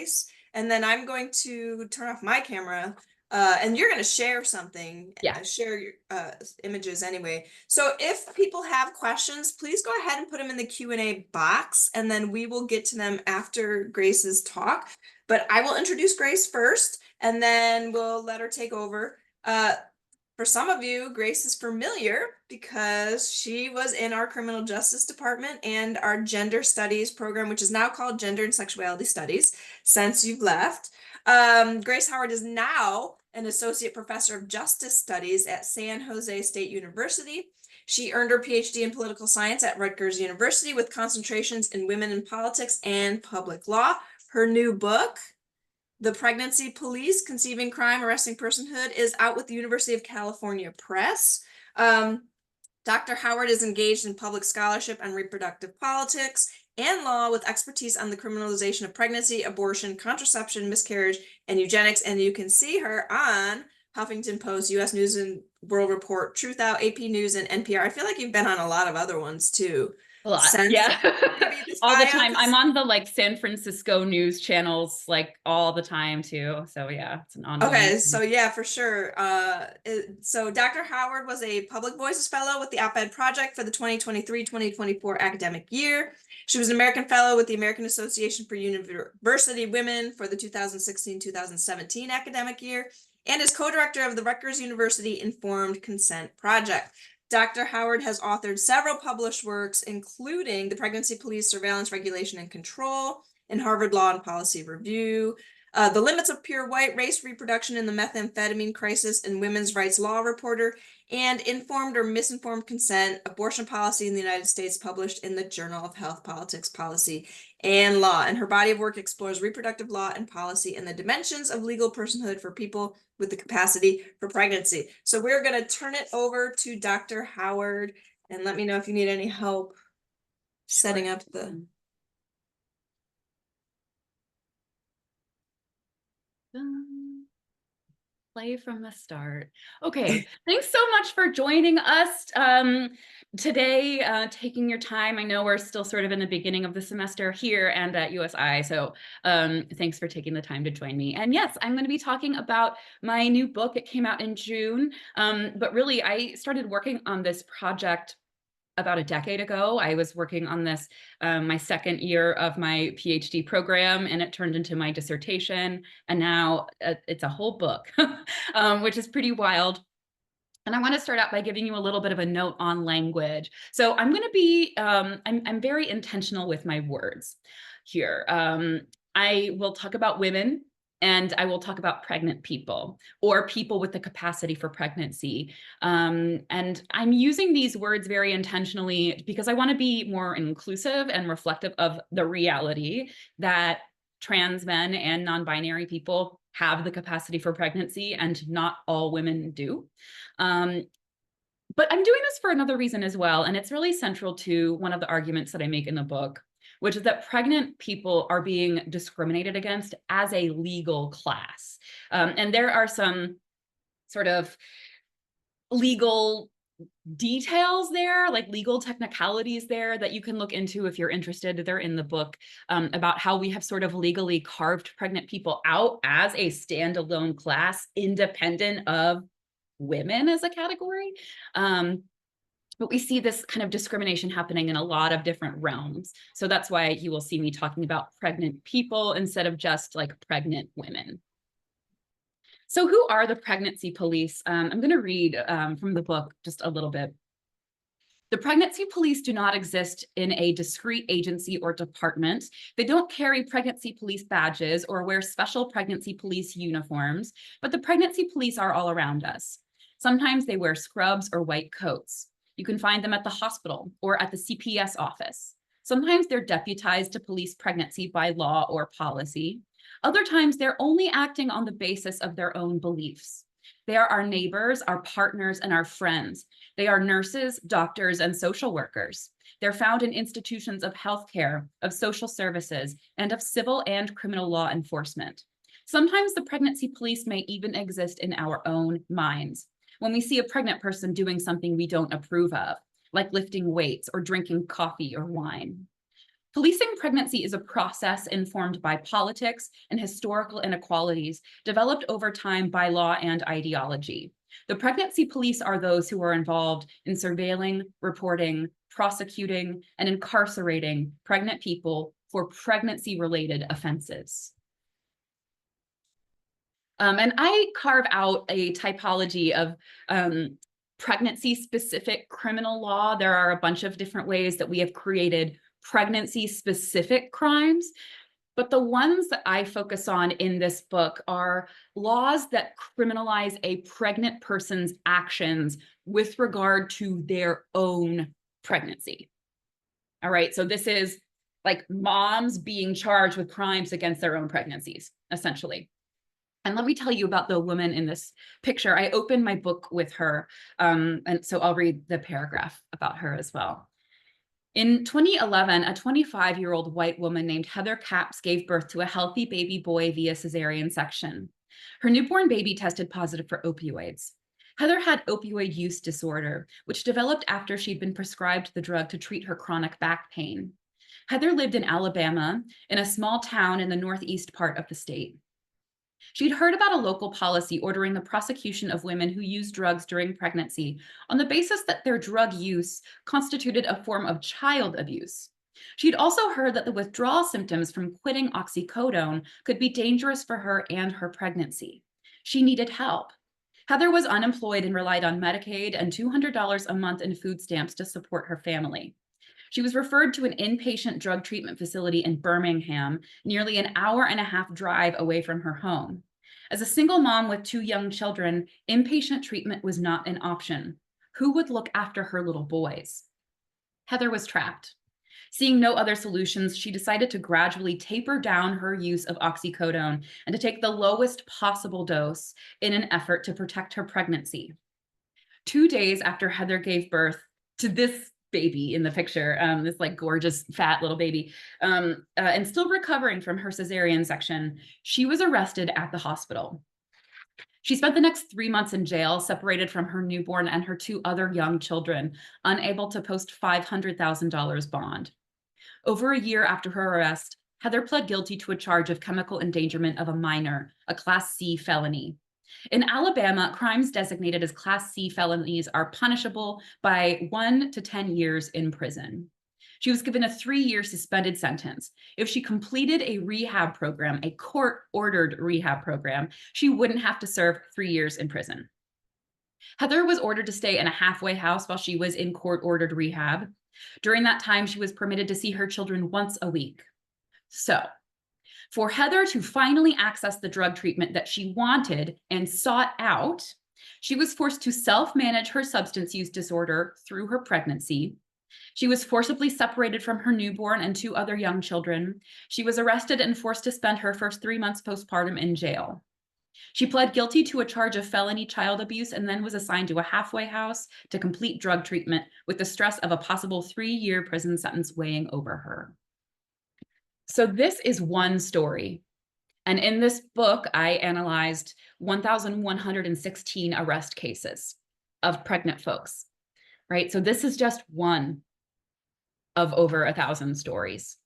Grace, and then I'm going to turn off my camera, and you're going to share something, Yeah. share your images anyway. So if people have questions, please go ahead and put them in the Q&A box, and then we will get to them after Grace's talk. But I will introduce Grace first, and then we'll let her take over. For some of you, Grace is familiar because she was in our criminal justice department and our gender studies program, which is now called Gender and Sexuality Studies, since you've left. Grace Howard is now an associate professor of justice studies at San Jose State University. She earned her PhD in political science at Rutgers University with concentrations in women in politics and public law. Her new book, The Pregnancy Police, Conceiving Crime, Arresting Personhood, is out with the University of California Press. Dr. Howard is engaged in public scholarship on reproductive politics and law with expertise on the criminalization of pregnancy, abortion, contraception, miscarriage, and eugenics. And you can see her on Huffington Post, U.S. News and World Report, Truth Out, AP News, and NPR. I feel like you've been on a lot of other ones too. A lot. Since Yeah. All the bio, time. I'm on the like San Francisco news channels like all the time too. So yeah, it's an ongoing Okay, thing. so yeah, for sure. So Dr. Howard was a Public Voices Fellow with the Op-Ed Project for the 2023-2024 academic year. She was an American Fellow with the American Association for University Women for the 2016-2017 academic year, and is co-director of the Rutgers University Informed Consent Project. Dr. Howard has authored several published works, including The Pregnancy Police Surveillance, Regulation, and Control in Harvard Law and Policy Review, The Limits of Pure White, Race, Reproduction, in the Methamphetamine Crisis and Women's Rights Law Reporter, and Informed or Misinformed Consent, Abortion Policy in the United States, published in the Journal of Health, Politics, Policy, and Law. And her body of work explores reproductive law and policy and the dimensions of legal personhood for people with the capacity for pregnancy. So we're going to turn it over to Dr. Howard, and let me know if you need any help setting up the... Play from the start. Okay, thanks so much for joining us today, taking your time. I know we're still sort of in the beginning of the semester here and at USI, so thanks for taking the time to join me. And yes, I'm going to be talking about my new book. It came out in June, but really I started working on this project about a decade ago. I was working on this my second year of my PhD program, and it turned into my dissertation. And now it's a whole book, which is pretty wild. And I want to start out by giving you a little bit of a note on language. So I'm going to be, I'm very intentional with my words here. I will talk about women, and I will talk about pregnant people or people with the capacity for pregnancy. And I'm using these words very intentionally because I want to be more inclusive and reflective of the reality that trans men and non-binary people have the capacity for pregnancy, and not all women do. But I'm doing this for another reason as well, and it's really central to one of the arguments that I make in the book, which is that pregnant people are being discriminated against as a legal class. And there are some sort of legal details there, like legal technicalities there, that you can look into if you're interested. They're in the book, about how we have sort of legally carved pregnant people out as a standalone class, independent of women as a category. But we see this kind of discrimination happening in a lot of different realms. So that's why you will see me talking about pregnant people instead of just like pregnant women. So who are the pregnancy police? I'm going to read from the book just a little bit. The pregnancy police do not exist in a discrete agency or department. They don't carry pregnancy police badges or wear special pregnancy police uniforms, but the pregnancy police are all around us. Sometimes they wear scrubs or white coats. You can find them at the hospital or at the CPS office. Sometimes they're deputized to police pregnancy by law or policy. Other times they're only acting on the basis of their own beliefs. They are our neighbors, our partners, and our friends. They are nurses, doctors, and social workers. They're found in institutions of healthcare, of social services, and of civil and criminal law enforcement. Sometimes the pregnancy police may even exist in our own minds. When we see a pregnant person doing something we don't approve of, like lifting weights or drinking coffee or wine. Policing pregnancy is a process informed by politics and historical inequalities developed over time by law and ideology. The pregnancy police are those who are involved in surveilling, reporting, prosecuting, and incarcerating pregnant people for pregnancy-related offenses. And I carve out a typology of pregnancy-specific criminal law. There are a bunch of different ways that we have created pregnancy-specific crimes, but the ones that I focus on in this book are laws that criminalize a pregnant person's actions with regard to their own pregnancy. All right, so this is like moms being charged with crimes against their own pregnancies, essentially. And let me tell you about the woman in this picture. I opened my book with her, and so I'll read the paragraph about her as well. In 2011, a 25-year-old white woman named Heather Capps gave birth to a healthy baby boy via cesarean section. Her newborn baby tested positive for opioids. Heather had opioid use disorder, which developed after she'd been prescribed the drug to treat her chronic back pain. Heather lived in Alabama, in a small town in the northeast part of the state. She'd heard about a local policy ordering the prosecution of women who use drugs during pregnancy on the basis that their drug use constituted a form of child abuse. She'd also heard that the withdrawal symptoms from quitting oxycodone could be dangerous for her and her pregnancy. She needed help. Heather was unemployed and relied on Medicaid and $200 a month in food stamps to support her family. She was referred to an inpatient drug treatment facility in Birmingham, nearly an hour-and-a-half drive away from her home. As a single mom with 2 young children, inpatient treatment was not an option. Who would look after her little boys? Heather was trapped. Seeing no other solutions, she decided to gradually taper down her use of oxycodone and to take the lowest possible dose in an effort to protect her pregnancy. 2 days after Heather gave birth to this baby in the picture, this like gorgeous fat little baby, and still recovering from her cesarean section, she was arrested at the hospital. She spent the next 3 months in jail, separated from her newborn and her 2 other young children, unable to post $500,000 bond. Over a year after her arrest, Heather pled guilty to a charge of chemical endangerment of a minor, a Class C felony. In Alabama, crimes designated as Class C felonies are punishable by 1 to 10 years in prison. She was given a 3-year suspended sentence. If she completed a rehab program, a court-ordered rehab program, she wouldn't have to serve 3 years in prison. Heather was ordered to stay in a halfway house while she was in court-ordered rehab. During that time, she was permitted to see her children once a week. So, for Heather to finally access the drug treatment that she wanted and sought out, she was forced to self-manage her substance use disorder through her pregnancy. She was forcibly separated from her newborn and 2 other young children. She was arrested and forced to spend her first 3 months postpartum in jail. She pled guilty to a charge of felony child abuse and then was assigned to a halfway house to complete drug treatment with the stress of a possible 3-year prison sentence weighing over her. So this is one story. And in this book, I analyzed 1,116 arrest cases of pregnant folks, right? So this is just one of over 1,000 stories.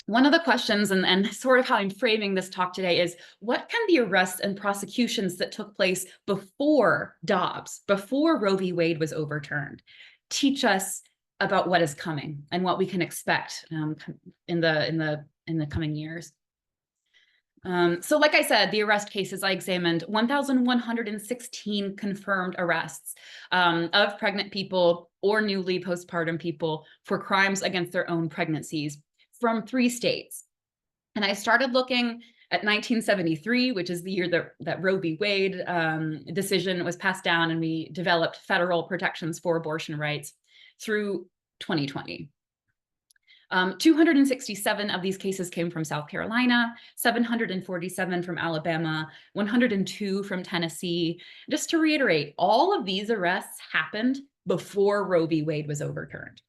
One of the questions, and sort of how I'm framing this talk today, is what can the arrests and prosecutions that took place before Dobbs, before Roe v. Wade was overturned, teach us about what is coming and what we can expect in the coming years? So like I said, the arrest cases I examined, 1,116 confirmed arrests of pregnant people or newly postpartum people for crimes against their own pregnancies from 3 states. And I started looking at 1973, which is the year that Roe v. Wade decision was passed down and we developed federal protections for abortion rights, through 2020. 267 of these cases came from South Carolina, 747 from Alabama, 102 from Tennessee. Just to reiterate, all of these arrests happened before Roe v. Wade was overturned.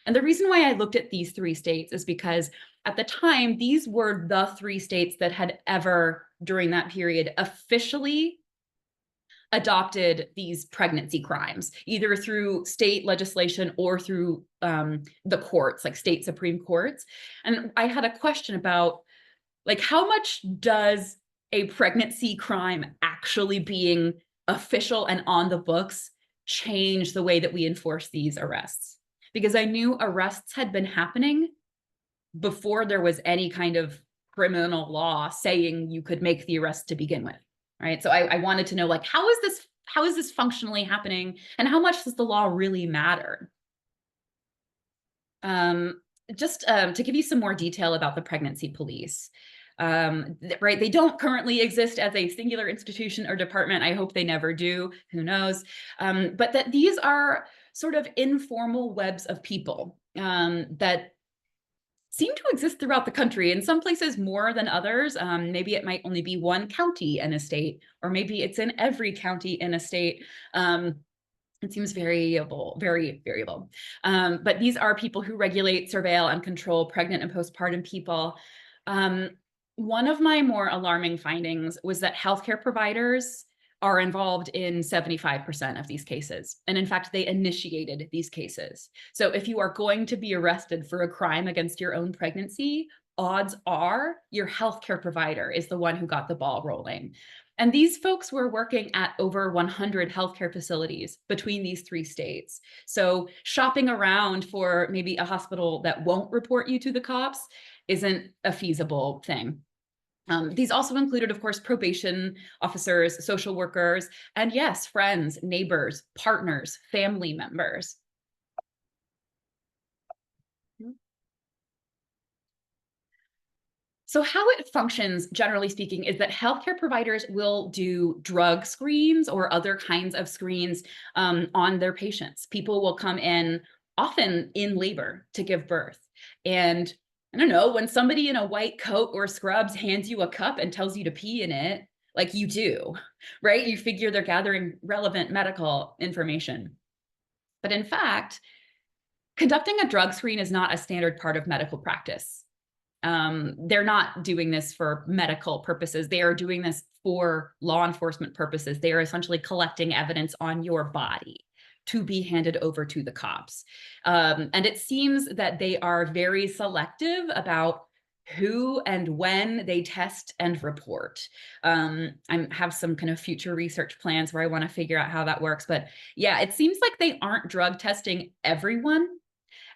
And the reason why I looked at these 3 states is because at the time, these were the 3 states that had ever, during that period, officially adopted these pregnancy crimes, either through state legislation or through the courts, like state Supreme Courts. And I had a question about, like, how much does a pregnancy crime actually being official and on the books change the way that we enforce these arrests? Because I knew arrests had been happening before there was any kind of criminal law saying you could make the arrest to begin with, right? So I wanted to know, like, how is this functionally happening, and how much does the law really matter? Just to give you some more detail about the pregnancy police, right? They don't currently exist as a singular institution or department. I hope they never do. Who knows? But that these are sort of informal webs of people that seem to exist throughout the country, in some places more than others. Maybe it might only be one county in a state, or maybe it's in every county in a state. It seems variable, very variable. But these are people who regulate, surveil, and control pregnant and postpartum people. One of my more alarming findings was that healthcare providers are involved in 75% of these cases. And in fact, they initiated these cases. So if you are going to be arrested for a crime against your own pregnancy, odds are your healthcare provider is the one who got the ball rolling. And these folks were working at over 100 healthcare facilities between these 3 states. So shopping around for maybe a hospital that won't report you to the cops isn't a feasible thing. These also included, of course, probation officers, social workers, and yes, friends, neighbors, partners, family members. So how it functions, generally speaking, is that healthcare providers will do drug screens or other kinds of screens on their patients. People will come in often in labor to give birth. And I don't know, when somebody in a white coat or scrubs hands you a cup and tells you to pee in it, like you do, right? You figure they're gathering relevant medical information. But in fact, conducting a drug screen is not a standard part of medical practice. They're not doing this for medical purposes. They are doing this for law enforcement purposes. They are essentially collecting evidence on your body to be handed over to the cops. And it seems that they are very selective about who and when they test and report. I have some kind of future research plans where I want to figure out how that works. But yeah, it seems like they aren't drug testing everyone.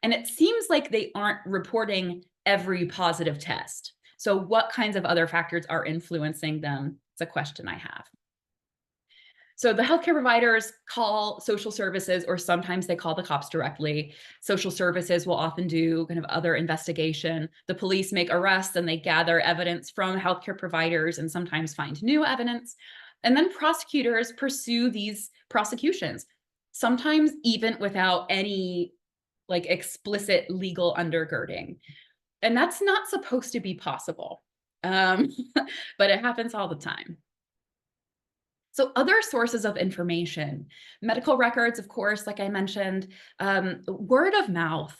And it seems like they aren't reporting every positive test. So what kinds of other factors are influencing them? It's a question I have. So the healthcare providers call social services, or sometimes they call the cops directly. Social services will often do kind of other investigation. The police make arrests and they gather evidence from healthcare providers and sometimes find new evidence. And then prosecutors pursue these prosecutions, sometimes even without any like explicit legal undergirding. And that's not supposed to be possible, but it happens all the time. So other sources of information, medical records, of course, like I mentioned, word of mouth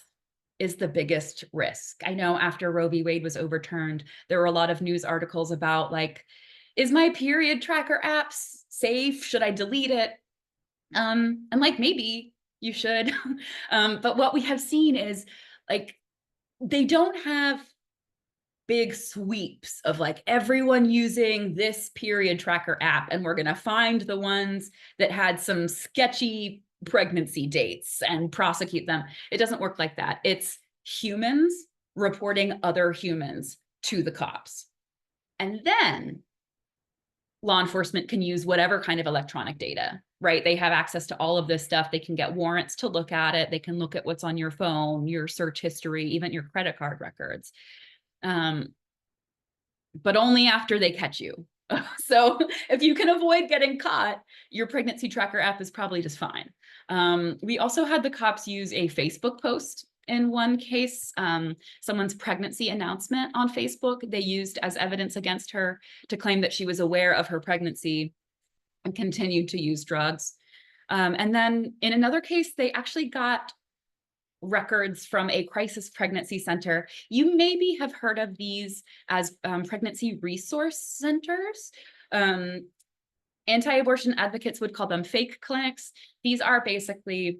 is the biggest risk. I know after Roe v. Wade was overturned, there were a lot of news articles about, like, is my period tracker app safe? Should I delete it? And like, maybe you should. But what we have seen is, like, they don't have big sweeps of like everyone using this period tracker app, and we're going to find the ones that had some sketchy pregnancy dates and prosecute them. It doesn't work like that. It's humans reporting other humans to the cops. And then law enforcement can use whatever kind of electronic data, right? They have access to all of this stuff. They can get warrants to look at it. They can look at what's on your phone, your search history, even your credit card records. But only after they catch you. So if you can avoid getting caught, your pregnancy tracker app is probably just fine. We also had the cops use a Facebook post in one case, someone's pregnancy announcement on Facebook, they used as evidence against her to claim that she was aware of her pregnancy and continued to use drugs. And then in another case, they actually got records from a crisis pregnancy center. You maybe have heard of these as pregnancy resource centers. And Anti-abortion advocates would call them fake clinics. These are basically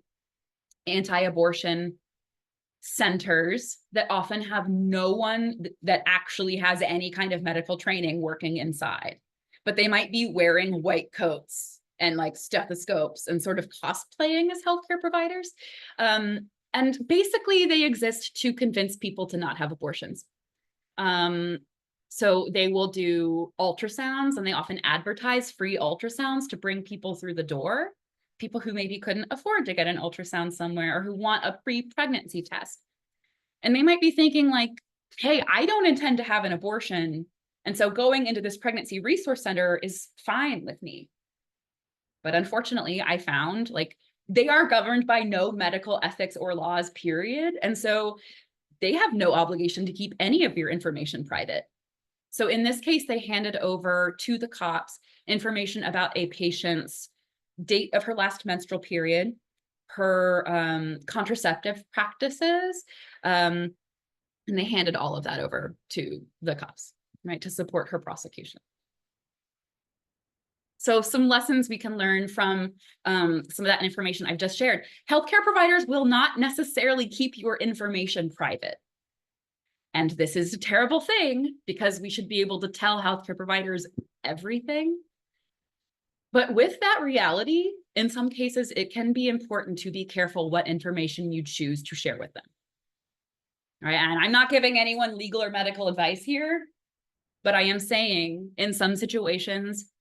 anti-abortion centers that often have no one that actually has any kind of medical training working inside, but they might be wearing white coats and like stethoscopes and sort of cosplaying as healthcare providers. And basically they exist to convince people to not have abortions. So they will do ultrasounds, and they often advertise free ultrasounds to bring people through the door, people who maybe couldn't afford to get an ultrasound somewhere or who want a pre-pregnancy test. And they might be thinking like, hey, I don't intend to have an abortion, and so going into this pregnancy resource center is fine with me. But unfortunately, I found like they are governed by no medical ethics or laws, period. And so they have no obligation to keep any of your information private. So in this case, they handed over to the cops information about a patient's date of her last menstrual period, her contraceptive practices, and they handed all of that over to the cops, right, to support her prosecution. So some lessons we can learn from some of that information I've just shared. Healthcare providers will not necessarily keep your information private. And this is a terrible thing because we should be able to tell healthcare providers everything. But with that reality, in some cases, it can be important to be careful what information you choose to share with them. Right? And I'm not giving anyone legal or medical advice here, but I am saying in some situations,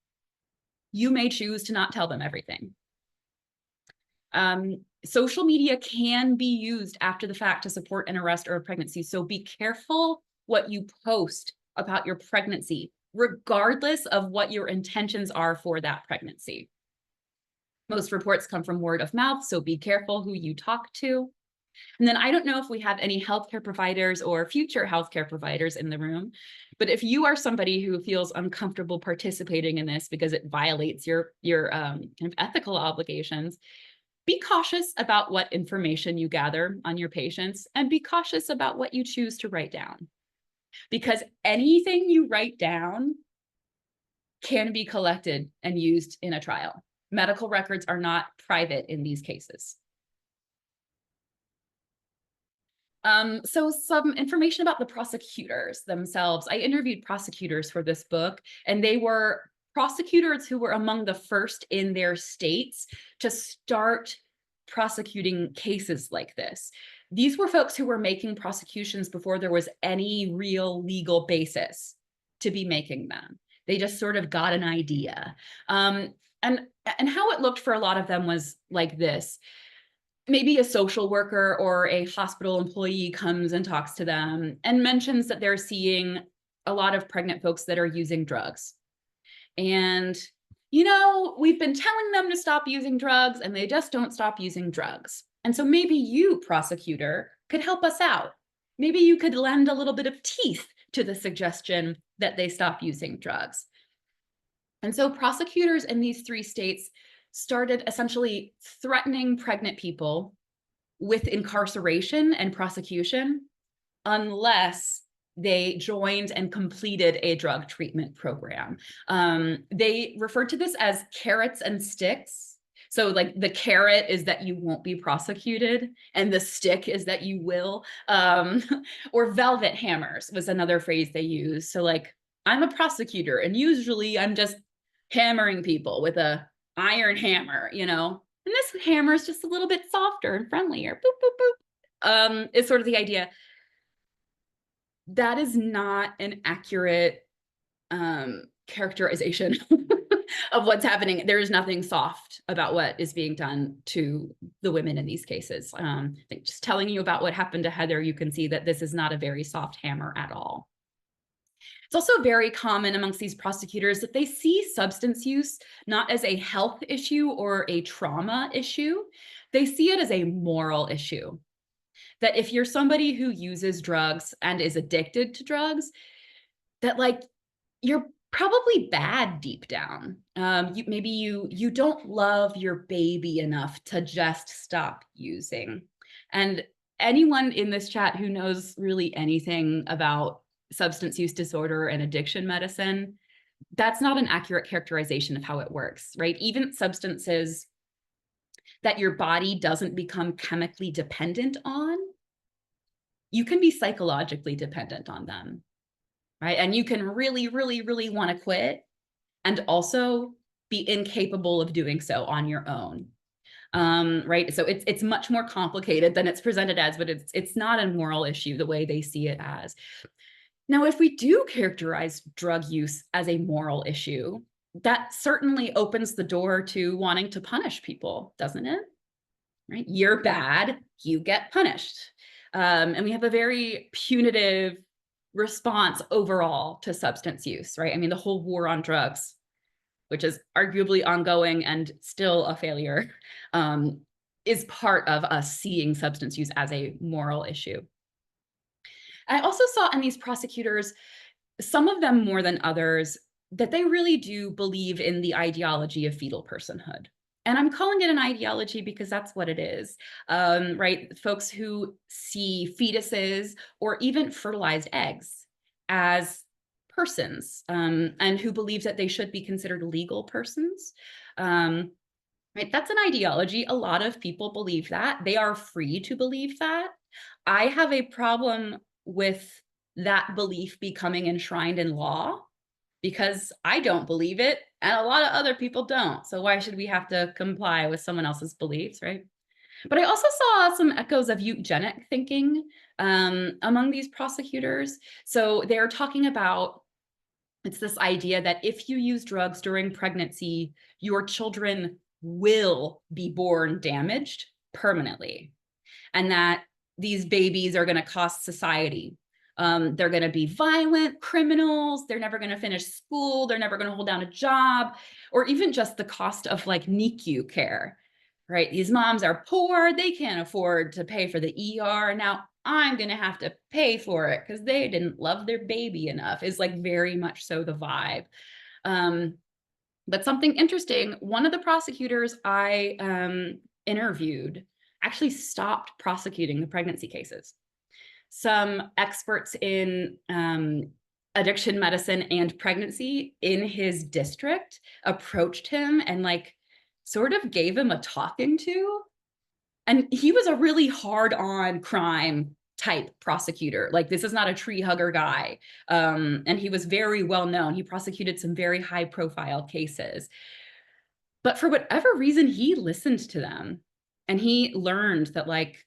you may choose to not tell them everything. Social media can be used after the fact to support an arrest or a pregnancy. So be careful what you post about your pregnancy, regardless of what your intentions are for that pregnancy. Most reports come from word of mouth, so be careful who you talk to. And then I don't know if we have any healthcare providers or future healthcare providers in the room, but if you are somebody who feels uncomfortable participating in this because it violates your kind of ethical obligations, be cautious about what information you gather on your patients, and be cautious about what you choose to write down. Because anything you write down can be collected and used in a trial. Medical records are not private in these cases. So some information about the prosecutors themselves. I interviewed prosecutors for this book, and they were prosecutors who were among the first in their states to start prosecuting cases like this. These were folks who were making prosecutions before there was any real legal basis to be making them. They just sort of got an idea. And how it looked for a lot of them was like this. Maybe a social worker or a hospital employee comes and talks to them and mentions that they're seeing a lot of pregnant folks that are using drugs. And, you know, we've been telling them to stop using drugs and they just don't stop using drugs. And so maybe you, prosecutor, could help us out. Maybe you could lend a little bit of teeth to the suggestion that they stop using drugs. And so prosecutors in these 3 states started essentially threatening pregnant people with incarceration and prosecution unless they joined and completed a drug treatment program. They referred to this as carrots and sticks. So like the carrot is that you won't be prosecuted and the stick is that you will. Or velvet hammers was another phrase they used. So like, I'm a prosecutor and usually I'm just hammering people with a iron hammer, you know, and this hammer is just a little bit softer and friendlier. Boop, boop, boop. It's sort of the idea. That is not an accurate characterization of what's happening. There is nothing soft about what is being done to the women in these cases. I think just telling you about what happened to Heather, you can see that this is not a very soft hammer at all. It's also very common amongst these prosecutors that they see substance use not as a health issue or a trauma issue. They see it as a moral issue. That if you're somebody who uses drugs and is addicted to drugs, that like you're probably bad deep down. Maybe you don't love your baby enough to just stop using. And anyone in this chat who knows really anything about substance use disorder and addiction medicine that's not an accurate characterization of how it works, right? Even substances that your body doesn't become chemically dependent on, you can be psychologically dependent on them, right? And you can really, really, really want to quit and also be incapable of doing so on your own. Right. So it's much more complicated than it's presented as, but it's not a moral issue the way they see it as. Now, if we do characterize drug use as a moral issue, that certainly opens the door to wanting to punish people, doesn't it? Right? You're bad, you get punished. And we have a very punitive response overall to substance use, right? I mean, the whole war on drugs, which is arguably ongoing and still a failure, is part of us seeing substance use as a moral issue. I also saw in these prosecutors, some of them more than others, that they really do believe in the ideology of fetal personhood. And I'm calling it an ideology because that's what it is, right? Folks who see fetuses or even fertilized eggs as persons, and who believe that they should be considered legal persons. Right? That's an ideology. A lot of people believe that. They are free to believe that. I have a problem with that belief becoming enshrined in law because I don't believe it and a lot of other people don't. So why should we have to comply with someone else's beliefs, right? But I also saw some echoes of eugenic thinking among these prosecutors. So they're talking about, it's this idea that if you use drugs during pregnancy, your children will be born damaged permanently, and that these babies are going to cost society. They're going to be violent criminals. They're never going to finish school. They're never going to hold down a job, or even just the cost of like NICU care, right? These moms are poor. They can't afford to pay for the ER. Now I'm going to have to pay for it because they didn't love their baby enough, is like very much so the vibe. But something interesting, one of the prosecutors I interviewed actually stopped prosecuting the pregnancy cases. Some experts in addiction medicine and pregnancy in his district approached him and like sort of gave him a talking to. And he was a really hard on crime type prosecutor. Like, this is not a tree hugger guy. And he was very well known. He prosecuted some very high profile cases. But for whatever reason, he listened to them and he learned that like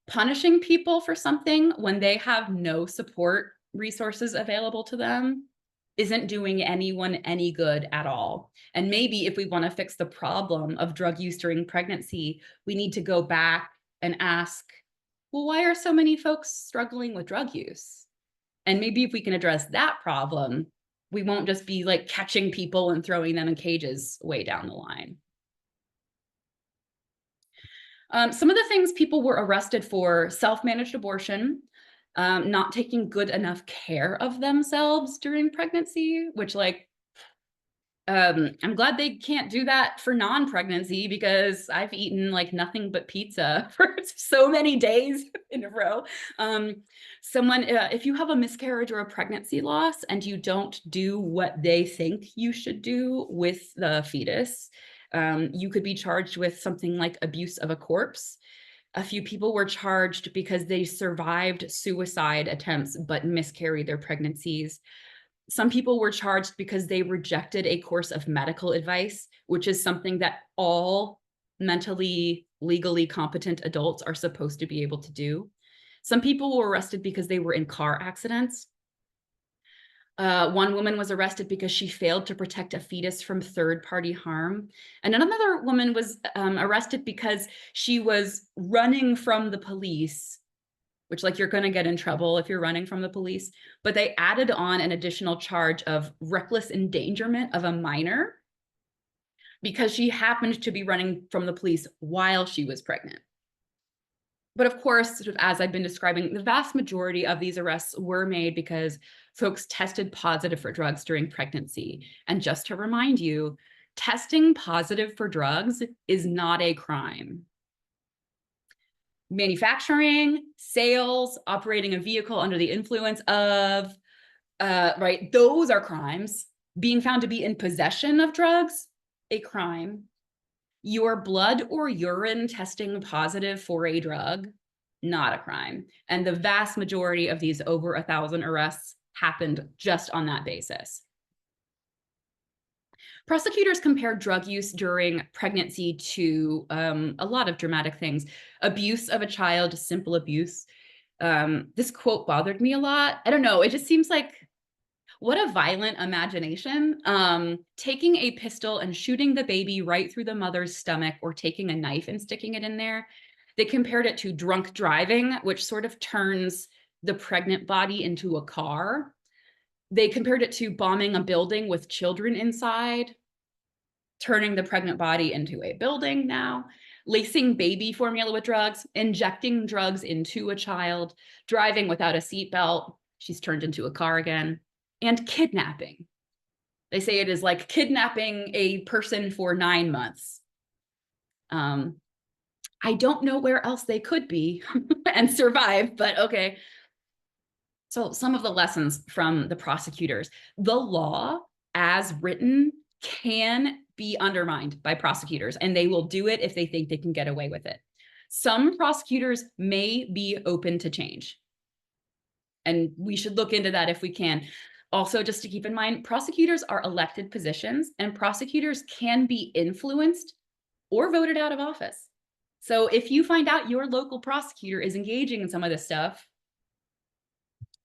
punishing people for something when they have no support resources available to them isn't doing anyone any good at all. And maybe if we want to fix the problem of drug use during pregnancy, we need to go back and ask, well, why are so many folks struggling with drug use? And maybe if we can address that problem, we won't just be like catching people and throwing them in cages way down the line. Some of the things people were arrested for: self-managed abortion, not taking good enough care of themselves during pregnancy, which like, I'm glad they can't do that for non-pregnancy because I've eaten like nothing but pizza for so many days in a row. If you have a miscarriage or a pregnancy loss and you don't do what they think you should do with the fetus, you could be charged with something like abuse of a corpse. A few people were charged because they survived suicide attempts but miscarried their pregnancies. Some people were charged because they rejected a course of medical advice, which is something that all mentally, legally competent adults are supposed to be able to do. Some people were arrested because they were in car accidents. One woman was arrested because she failed to protect a fetus from third-party harm. And another woman was arrested because she was running from the police, which like you're going to get in trouble if you're running from the police. But they added on an additional charge of reckless endangerment of a minor because she happened to be running from the police while she was pregnant. But of course, sort of as I've been describing, the vast majority of these arrests were made because folks tested positive for drugs during pregnancy. And just to remind you, testing positive for drugs is not a crime. Manufacturing, sales, operating a vehicle under the influence of, right? Those are crimes. Being found to be in possession of drugs, a crime. Your blood or urine testing positive for a drug, not a crime. And the vast majority of these over 1,000 arrests happened just on that basis. Prosecutors compared drug use during pregnancy to a lot of dramatic things. Abuse of a child, simple abuse. This quote bothered me a lot. I don't know, it just seems like, what a violent imagination. Taking a pistol and shooting the baby right through the mother's stomach, or taking a knife and sticking it in there. They compared it to drunk driving, which sort of turns the pregnant body into a car. They compared it to bombing a building with children inside, turning the pregnant body into a building now, lacing baby formula with drugs, injecting drugs into a child, driving without a seatbelt. She's turned into a car again, and kidnapping. They say it is like kidnapping a person for 9 months. I don't know where else they could be and survive, but okay. So some of the lessons from the prosecutors: the law as written can be undermined by prosecutors, and they will do it if they think they can get away with it. Some prosecutors may be open to change, and we should look into that if we can. Also, just to keep in mind, prosecutors are elected positions, and prosecutors can be influenced or voted out of office. So if you find out your local prosecutor is engaging in some of this stuff,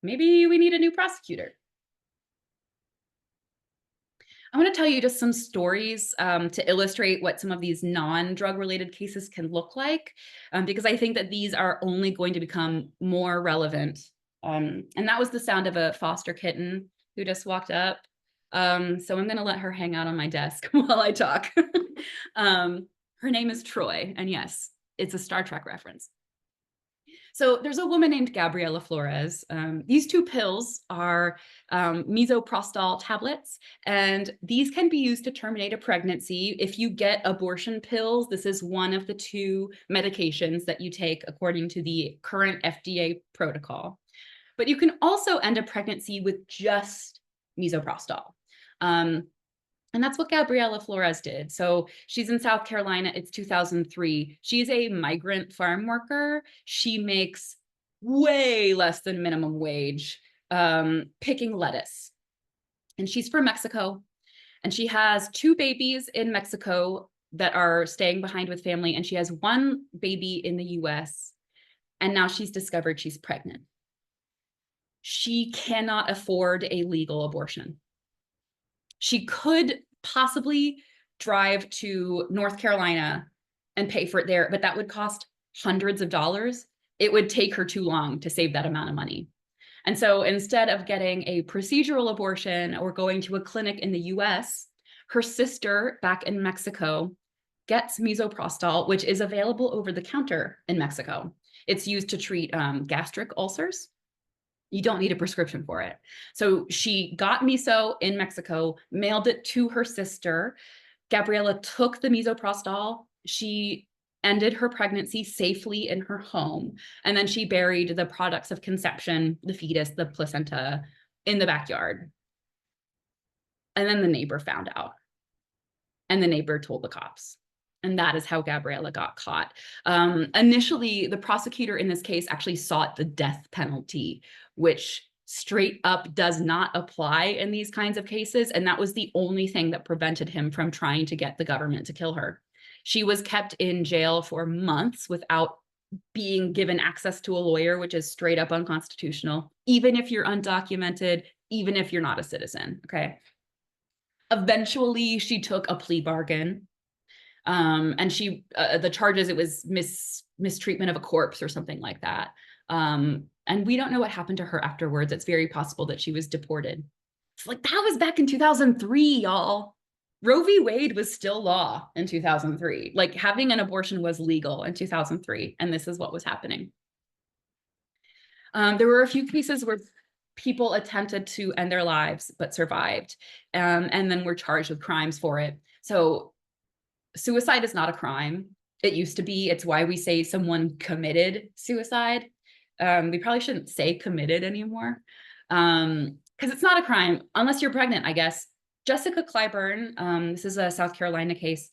maybe we need a new prosecutor. I'm going to tell you just some stories to illustrate what some of these non-drug related cases can look like, because I think that these are only going to become more relevant. And that was the sound of a foster kitten who just walked up. So I'm going to let her hang out on my desk while I talk. Her name is Troy, and yes, it's a Star Trek reference. So there's a woman named Gabriela Flores. These two pills are misoprostol tablets, and these can be used to terminate a pregnancy. If you get abortion pills, this is one of the two medications that you take according to the current FDA protocol. But you can also end a pregnancy with just misoprostol. And that's what Gabriela Flores did. So she's in South Carolina. It's 2003. She's a migrant farm worker. She makes way less than minimum wage picking lettuce. And she's from Mexico. And she has 2 babies in Mexico that are staying behind with family. And she has 1 baby in the US. And now she's discovered she's pregnant. She cannot afford a legal abortion. She could possibly drive to North Carolina and pay for it there, but that would cost hundreds of dollars. It would take her too long to save that amount of money. And so instead of getting a procedural abortion or going to a clinic in the US, her sister back in Mexico gets misoprostol, which is available over the counter in Mexico. It's used to treat gastric ulcers. You don't need a prescription for it. So she got miso in Mexico, mailed it to her sister. Gabriela took the misoprostol. She ended her pregnancy safely in her home. And then she buried the products of conception, the fetus, the placenta, in the backyard. And then the neighbor found out. And the neighbor told the cops. And that is how Gabriela got caught. Initially, the prosecutor in this case actually sought the death penalty, which straight up does not apply in these kinds of cases. And that was the only thing that prevented him from trying to get the government to kill her. She was kept in jail for months without being given access to a lawyer, which is straight up unconstitutional, even if you're undocumented, even if you're not a citizen, okay? Eventually, she took a plea bargain. And she, the charges, it was mistreatment of a corpse or something like that. And we don't know what happened to her afterwards. It's very possible that she was deported. It's like, that was back in 2003, y'all. Roe v. Wade was still law in 2003. Like, having an abortion was legal in 2003, and this is what was happening. There were a few cases where people attempted to end their lives but survived, and then were charged with crimes for it. So suicide is not a crime. It used to be. It's why we say someone committed suicide. We probably shouldn't say committed anymore. Because it's not a crime unless you're pregnant, I guess. Jessica Clyburn, this is a South Carolina case.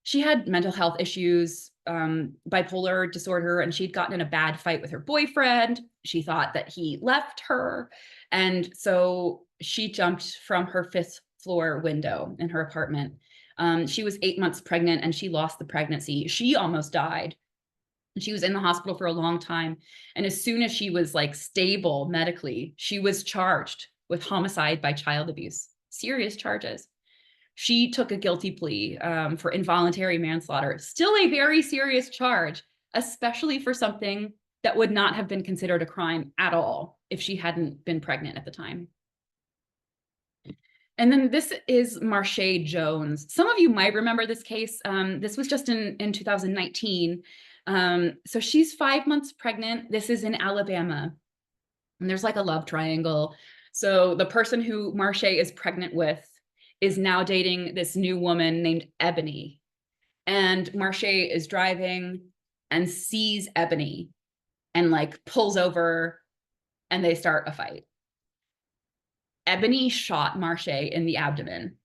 She had mental health issues, bipolar disorder, and she'd gotten in a bad fight with her boyfriend. She thought that he left her. And so she jumped from her fifth floor window in her apartment. She was 8 months pregnant and she lost the pregnancy. She almost died. She was in the hospital for a long time. And as soon as she was like stable medically, she was charged with homicide by child abuse, serious charges. She took a guilty plea for involuntary manslaughter, still a very serious charge, especially for something that would not have been considered a crime at all if she hadn't been pregnant at the time. And then this is Marche Jones. Some of you might remember this case. This was just in 2019. So she's 5 months pregnant. This is in Alabama. And there's like a love triangle. So the person who Marche is pregnant with is now dating this new woman named Ebony. And Marche is driving and sees Ebony and like pulls over and they start a fight. Ebony shot Marche in the abdomen.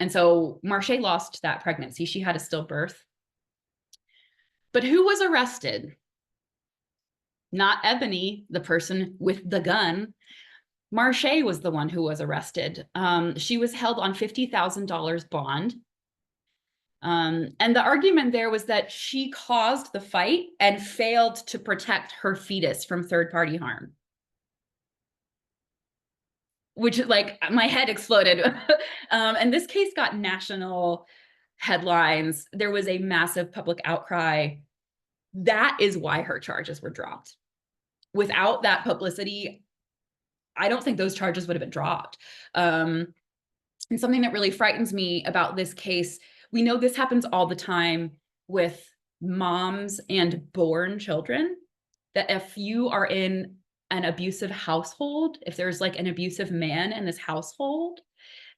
And so Marche lost that pregnancy. She had a stillbirth. But who was arrested? Not Ebony, the person with the gun. Marche was the one who was arrested. She was held on $50,000 bond. And the argument there was that she caused the fight and failed to protect her fetus from third-party harm. Which, like, my head exploded. And this case got national headlines. There was a massive public outcry. That is why her charges were dropped. Without that publicity, I don't think those charges would have been dropped. And something that really frightens me about this case, we know this happens all the time with moms and born children, that if you are in an abusive household, if there's like an abusive man in this household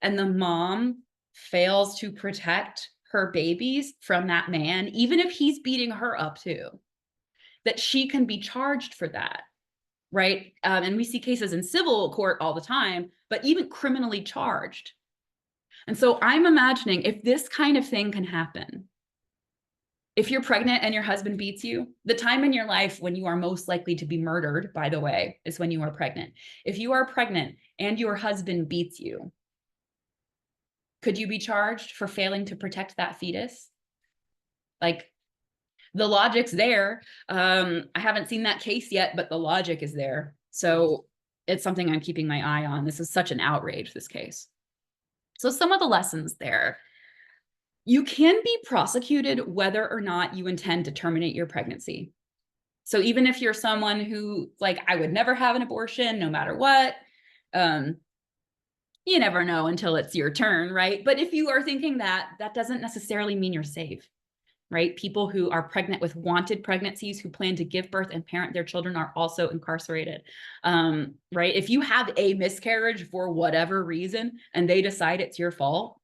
and the mom fails to protect her babies from that man, even if he's beating her up too, that she can be charged for that, right? And we see cases in civil court all the time, but even criminally charged. And so I'm imagining if this kind of thing can happen, if you're pregnant and your husband beats you, the time in your life when you are most likely to be murdered, by the way, is when you are pregnant. If you are pregnant and your husband beats you, could you be charged for failing to protect that fetus? Like, the logic's there. I haven't seen that case yet, but the logic is there. So it's something I'm keeping my eye on. This is such an outrage, this case. So some of the lessons there. You can be prosecuted whether or not you intend to terminate your pregnancy. So even if you're someone who, like, I would never have an abortion no matter what, you never know until it's your turn, right? But if you are thinking that, that doesn't necessarily mean you're safe, right? People who are pregnant with wanted pregnancies, who plan to give birth and parent their children, are also incarcerated, right? If you have a miscarriage for whatever reason and they decide it's your fault,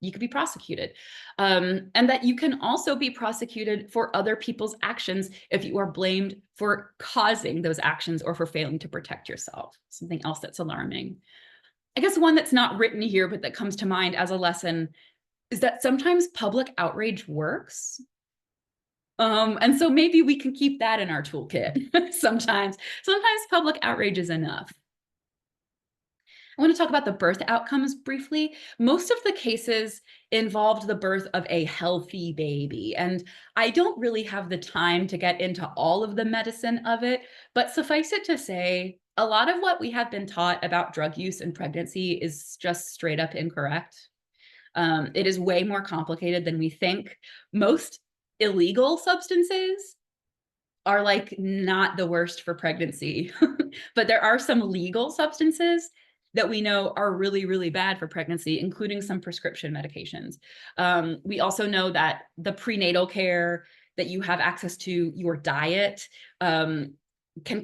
you could be prosecuted. And that you can also be prosecuted for other people's actions if you are blamed for causing those actions or for failing to protect yourself. Something else that's alarming. I guess one that's not written here, but that comes to mind as a lesson, is that sometimes public outrage works. And so maybe we can keep that in our toolkit. Sometimes public outrage is enough. I want to talk about the birth outcomes briefly. Most of the cases involved the birth of a healthy baby, and I don't really have the time to get into all of the medicine of it, but suffice it to say, a lot of what we have been taught about drug use and pregnancy is just straight up incorrect. It is way more complicated than we think. Most illegal substances are like not the worst for pregnancy, but there are some legal substances that we know are really, really bad for pregnancy, including some prescription medications. We also know that the prenatal care that you have access to, your diet, can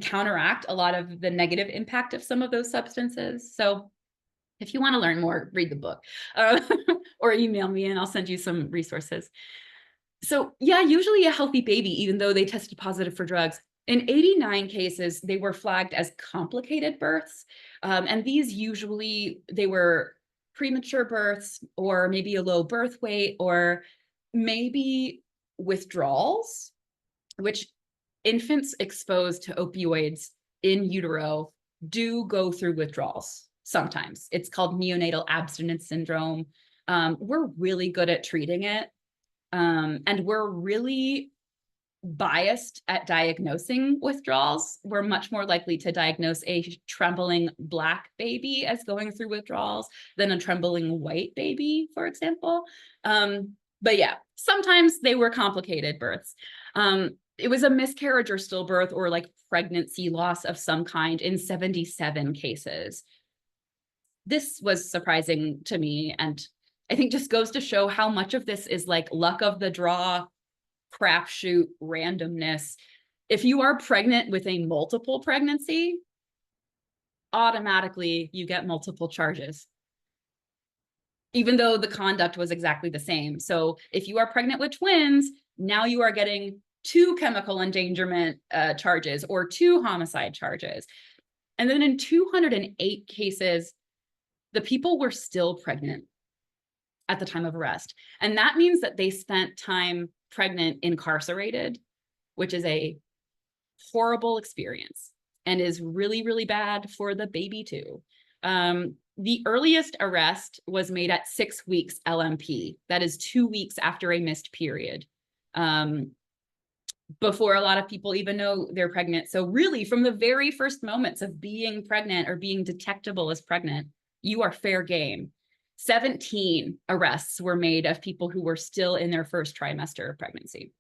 counteract a lot of the negative impact of some of those substances. So if you want to learn more, read the book, or email me and I'll send you some resources. So yeah, usually a healthy baby, even though they tested positive for drugs, In 89 cases, they were flagged as complicated births. And these usually, they were premature births or maybe a low birth weight or maybe withdrawals, which infants exposed to opioids in utero do go through withdrawals sometimes. It's called neonatal abstinence syndrome. We're really good at treating it. And we're really biased at diagnosing withdrawals. We're much more likely to diagnose a trembling Black baby as going through withdrawals than a trembling white baby, for example. But yeah, sometimes they were complicated births. It was a miscarriage or stillbirth or like pregnancy loss of some kind in 77 cases. This was surprising to me, and I think just goes to show how much of this is like luck of the draw, crapshoot, randomness. If you are pregnant with a multiple pregnancy, automatically you get multiple charges, even though the conduct was exactly the same. So if you are pregnant with twins, now you are getting 2 chemical endangerment charges or 2 homicide charges. And then in 208 cases, the people were still pregnant at the time of arrest. And that means that they spent time pregnant incarcerated, which is a horrible experience and is really, really bad for the baby too. The earliest arrest was made at 6 weeks LMP. That is 2 weeks after a missed period, before a lot of people even know they're pregnant. So really, from the very first moments of being pregnant or being detectable as pregnant, you are fair game. 17 arrests were made of people who were still in their first trimester of pregnancy.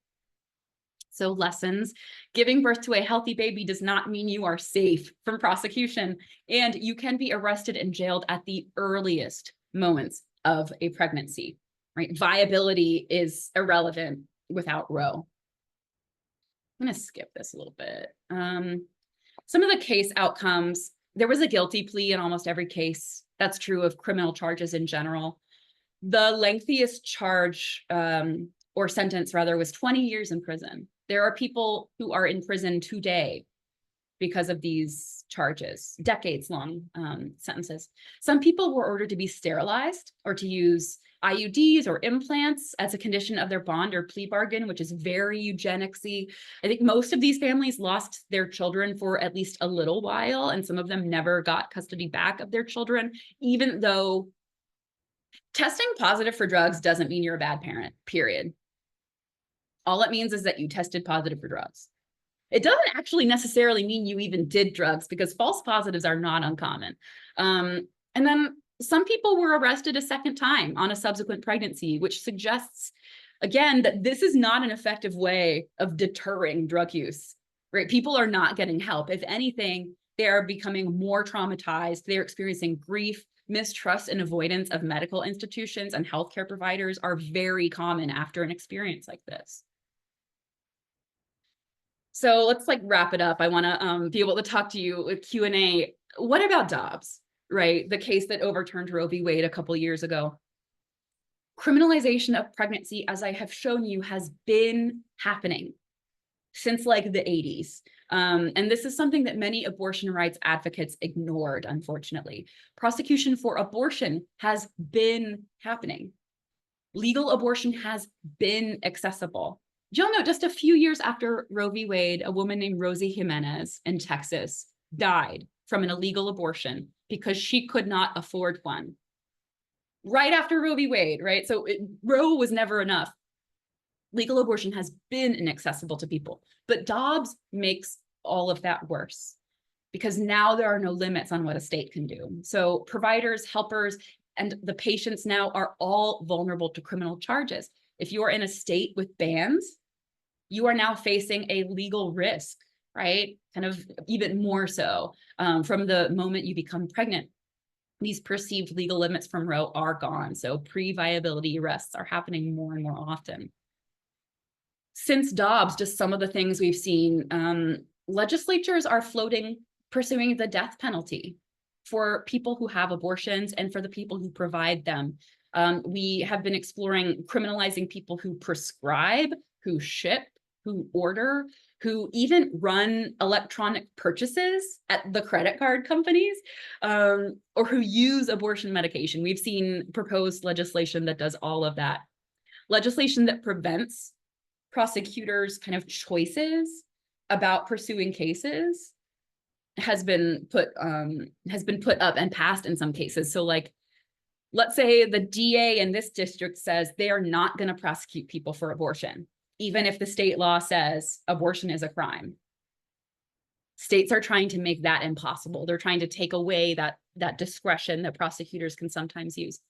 So lessons: giving birth to a healthy baby does not mean you are safe from prosecution, and you can be arrested and jailed at the earliest moments of a pregnancy, right? Viability is irrelevant without Roe. I'm going to skip this a little bit. Some of the case outcomes: there was a guilty plea in almost every case. That's true of criminal charges in general. The lengthiest charge or sentence rather was 20 years in prison. There are people who are in prison today because of these charges, decades-long sentences. Some people were ordered to be sterilized or to use IUDs or implants as a condition of their bond or plea bargain, which is very eugenicsy. I think most of these families lost their children for at least a little while, and some of them never got custody back of their children, even though testing positive for drugs doesn't mean you're a bad parent, period. All it means is that you tested positive for drugs. It doesn't actually necessarily mean you even did drugs, because false positives are not uncommon. And then some people were arrested a second time on a subsequent pregnancy, which suggests, again, that this is not an effective way of deterring drug use, right? People are not getting help. If anything, they are becoming more traumatized. They're experiencing grief. Mistrust and avoidance of medical institutions and healthcare providers are very common after an experience like this. So let's like wrap it up. I want to be able to talk to you with Q&A. What about Dobbs, right? The case that overturned Roe v. Wade a couple years ago. Criminalization of pregnancy, as I have shown you, has been happening since like the 80s. And this is something that many abortion rights advocates ignored, unfortunately. Prosecution for abortion has been happening. Legal abortion has been accessible. You'll note just a few years after Roe v. Wade, a woman named Rosie Jimenez in Texas died from an illegal abortion because she could not afford one. Right after Roe v. Wade, right? So Roe was never enough. Legal abortion has been inaccessible to people, but Dobbs makes all of that worse, because now there are no limits on what a state can do. So providers, helpers, and the patients now are all vulnerable to criminal charges. If you are in a state with bans, you are now facing a legal risk, right? Kind of even more so from the moment you become pregnant. These perceived legal limits from Roe are gone. So pre-viability arrests are happening more and more often. Since Dobbs, just some of the things we've seen, legislatures are pursuing the death penalty for people who have abortions and for the people who provide them. We have been exploring criminalizing people who prescribe, who ship, who order, who even run electronic purchases at the credit card companies, or who use abortion medication. We've seen proposed legislation that does all of that. Legislation that prevents prosecutors' kind of choices about pursuing cases has been put up and passed in some cases. So like, let's say the DA in this district says they are not going to prosecute people for abortion, even if the state law says abortion is a crime. States are trying to make that impossible. They're trying to take away that discretion that prosecutors can sometimes use.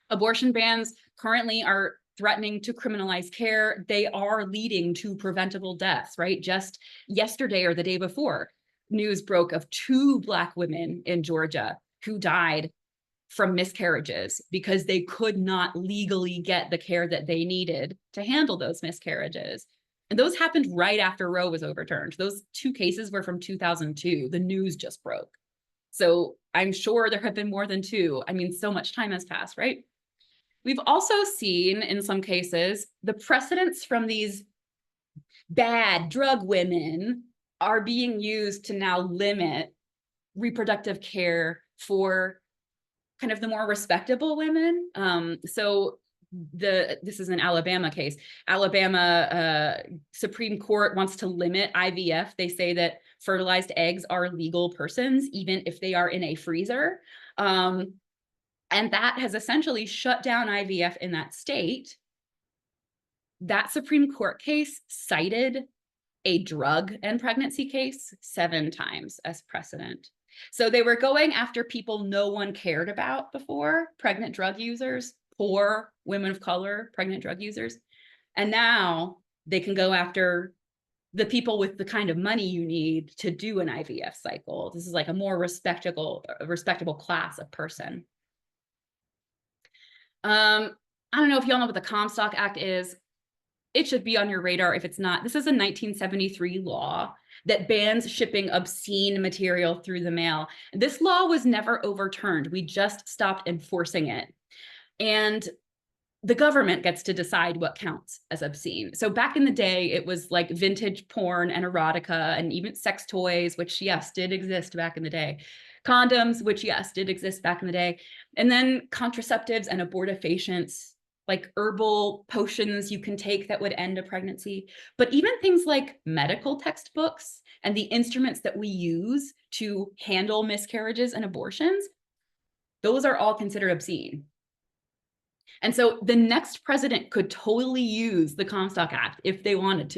Abortion bans currently are threatening to criminalize care. They are leading to preventable deaths, right? Just yesterday or the day before, news broke of 2 Black women in Georgia who died from miscarriages because they could not legally get the care that they needed to handle those miscarriages. And those happened right after Roe was overturned. Those 2 cases were from 2002. The news just broke. So I'm sure there have been more than 2. I mean, so much time has passed, right? We've also seen in some cases, the precedents from these bad drug women are being used to now limit reproductive care for kind of the more respectable women. So this is an Alabama case. Alabama Supreme Court wants to limit IVF. They say that fertilized eggs are legal persons, even if they are in a freezer. And that has essentially shut down IVF in that state. That Supreme Court case cited a drug and pregnancy case 7 times as precedent. So they were going after people no one cared about before, pregnant drug users, poor women of color, pregnant drug users. And now they can go after the people with the kind of money you need to do an IVF cycle. This is like a more respectable class of person. I don't know if y'all know what the Comstock Act is. It should be on your radar if it's not. This is a 1973 law that bans shipping obscene material through the mail. This law was never overturned. We just stopped enforcing it. And the government gets to decide what counts as obscene. So back in the day, it was like vintage porn and erotica and even sex toys, which yes, did exist back in the day. Condoms, which yes, did exist back in the day. And then contraceptives and abortifacients, like herbal potions you can take that would end a pregnancy. But even things like medical textbooks and the instruments that we use to handle miscarriages and abortions, those are all considered obscene. And so the next president could totally use the Comstock Act if they wanted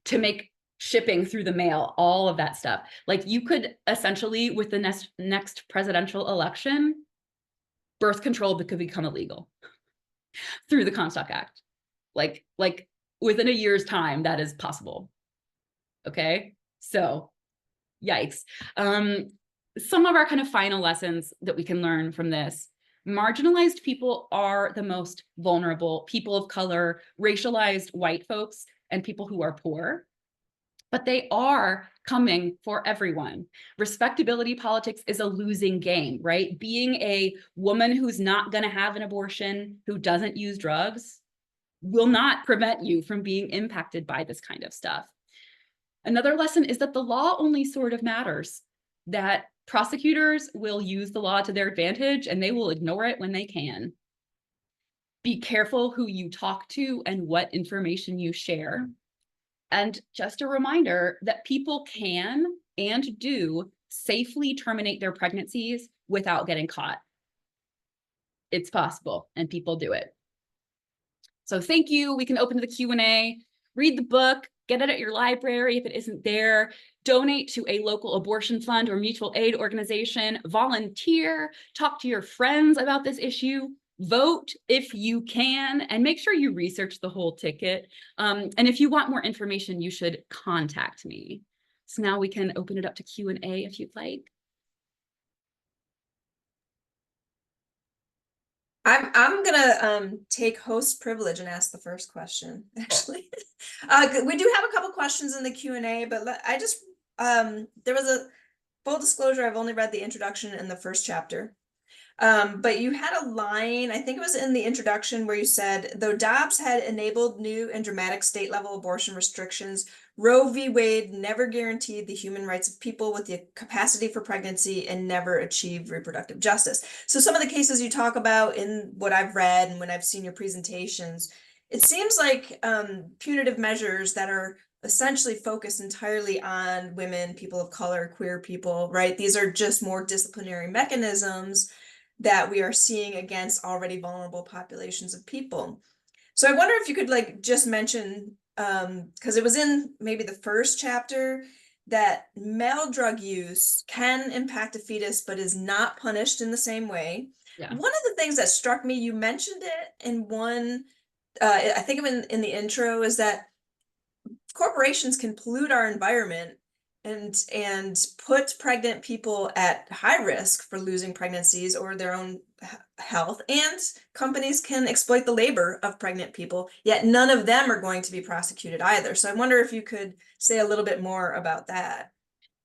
to make shipping through the mail, all of that stuff. Like you could essentially, with the next presidential election, birth control could become illegal through the Comstock Act. Like within a year's time, that is possible. Okay, so yikes. Some of our kind of final lessons that we can learn from this. Marginalized people are the most vulnerable, people of color, racialized white folks, and people who are poor. But they are coming for everyone. Respectability politics is a losing game, right? Being a woman who's not going to have an abortion, who doesn't use drugs, will not prevent you from being impacted by this kind of stuff. Another lesson is that the law only sort of matters, that prosecutors will use the law to their advantage and they will ignore it when they can. Be careful who you talk to and what information you share. And just a reminder that people can and do safely terminate their pregnancies without getting caught. It's possible, and people do it. So thank you. We can open to the Q&A, read the book, get it at your library if it isn't there, donate to a local abortion fund or mutual aid organization, volunteer, talk to your friends about this issue, vote if you can, and make sure you research the whole ticket. And if you want more information, you should contact me. So now we can open it up to Q&A if you'd like. I'm gonna take host privilege and ask the first question, actually. We do have a couple questions in the Q&A, but I just there was a full disclosure, I've only read the introduction and the first chapter. But you had a line, I think it was in the introduction, where you said, though Dobbs had enabled new and dramatic state level abortion restrictions, Roe v. Wade never guaranteed the human rights of people with the capacity for pregnancy and never achieved reproductive justice. So some of the cases you talk about in what I've read and when I've seen your presentations, it seems like punitive measures that are essentially focused entirely on women, people of color, queer people, right? These are just more disciplinary mechanisms that we are seeing against already vulnerable populations of people. So I wonder if you could like just mention, because it was in maybe the first chapter, that male drug use can impact a fetus, but is not punished in the same way. Yeah. One of the things that struck me, you mentioned it in one, I think in the intro, is that corporations can pollute our environment and put pregnant people at high risk for losing pregnancies or their own health, and companies can exploit the labor of pregnant people, yet none of them are going to be prosecuted either. So I wonder if you could say a little bit more about that.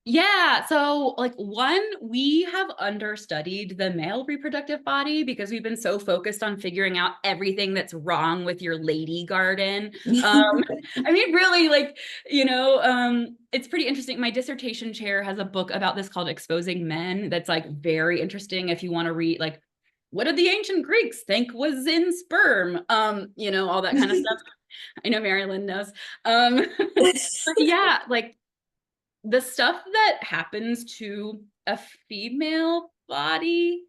Yeah, so like one, we have understudied the male reproductive body because we've been so focused on figuring out everything that's wrong with your lady garden. Um, I mean, really, like, it's pretty interesting. My dissertation chair has a book about this called Exposing Men that's like very interesting if you want to read like what did the ancient Greeks think was in sperm? All that kind of stuff. I know Marilyn knows. But yeah, like the stuff that happens to a female body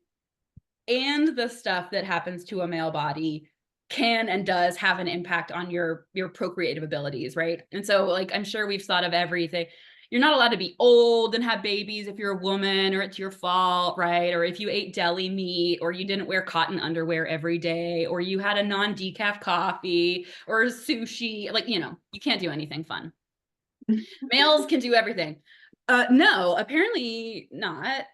and the stuff that happens to a male body can and does have an impact on your procreative abilities, right? And so like I'm sure we've thought of everything. You're not allowed to be old and have babies if you're a woman, or it's your fault, right? Or if you ate deli meat, or you didn't wear cotton underwear every day, or you had a non-decaf coffee or sushi, like, you can't do anything fun. Males can do everything. No, apparently not.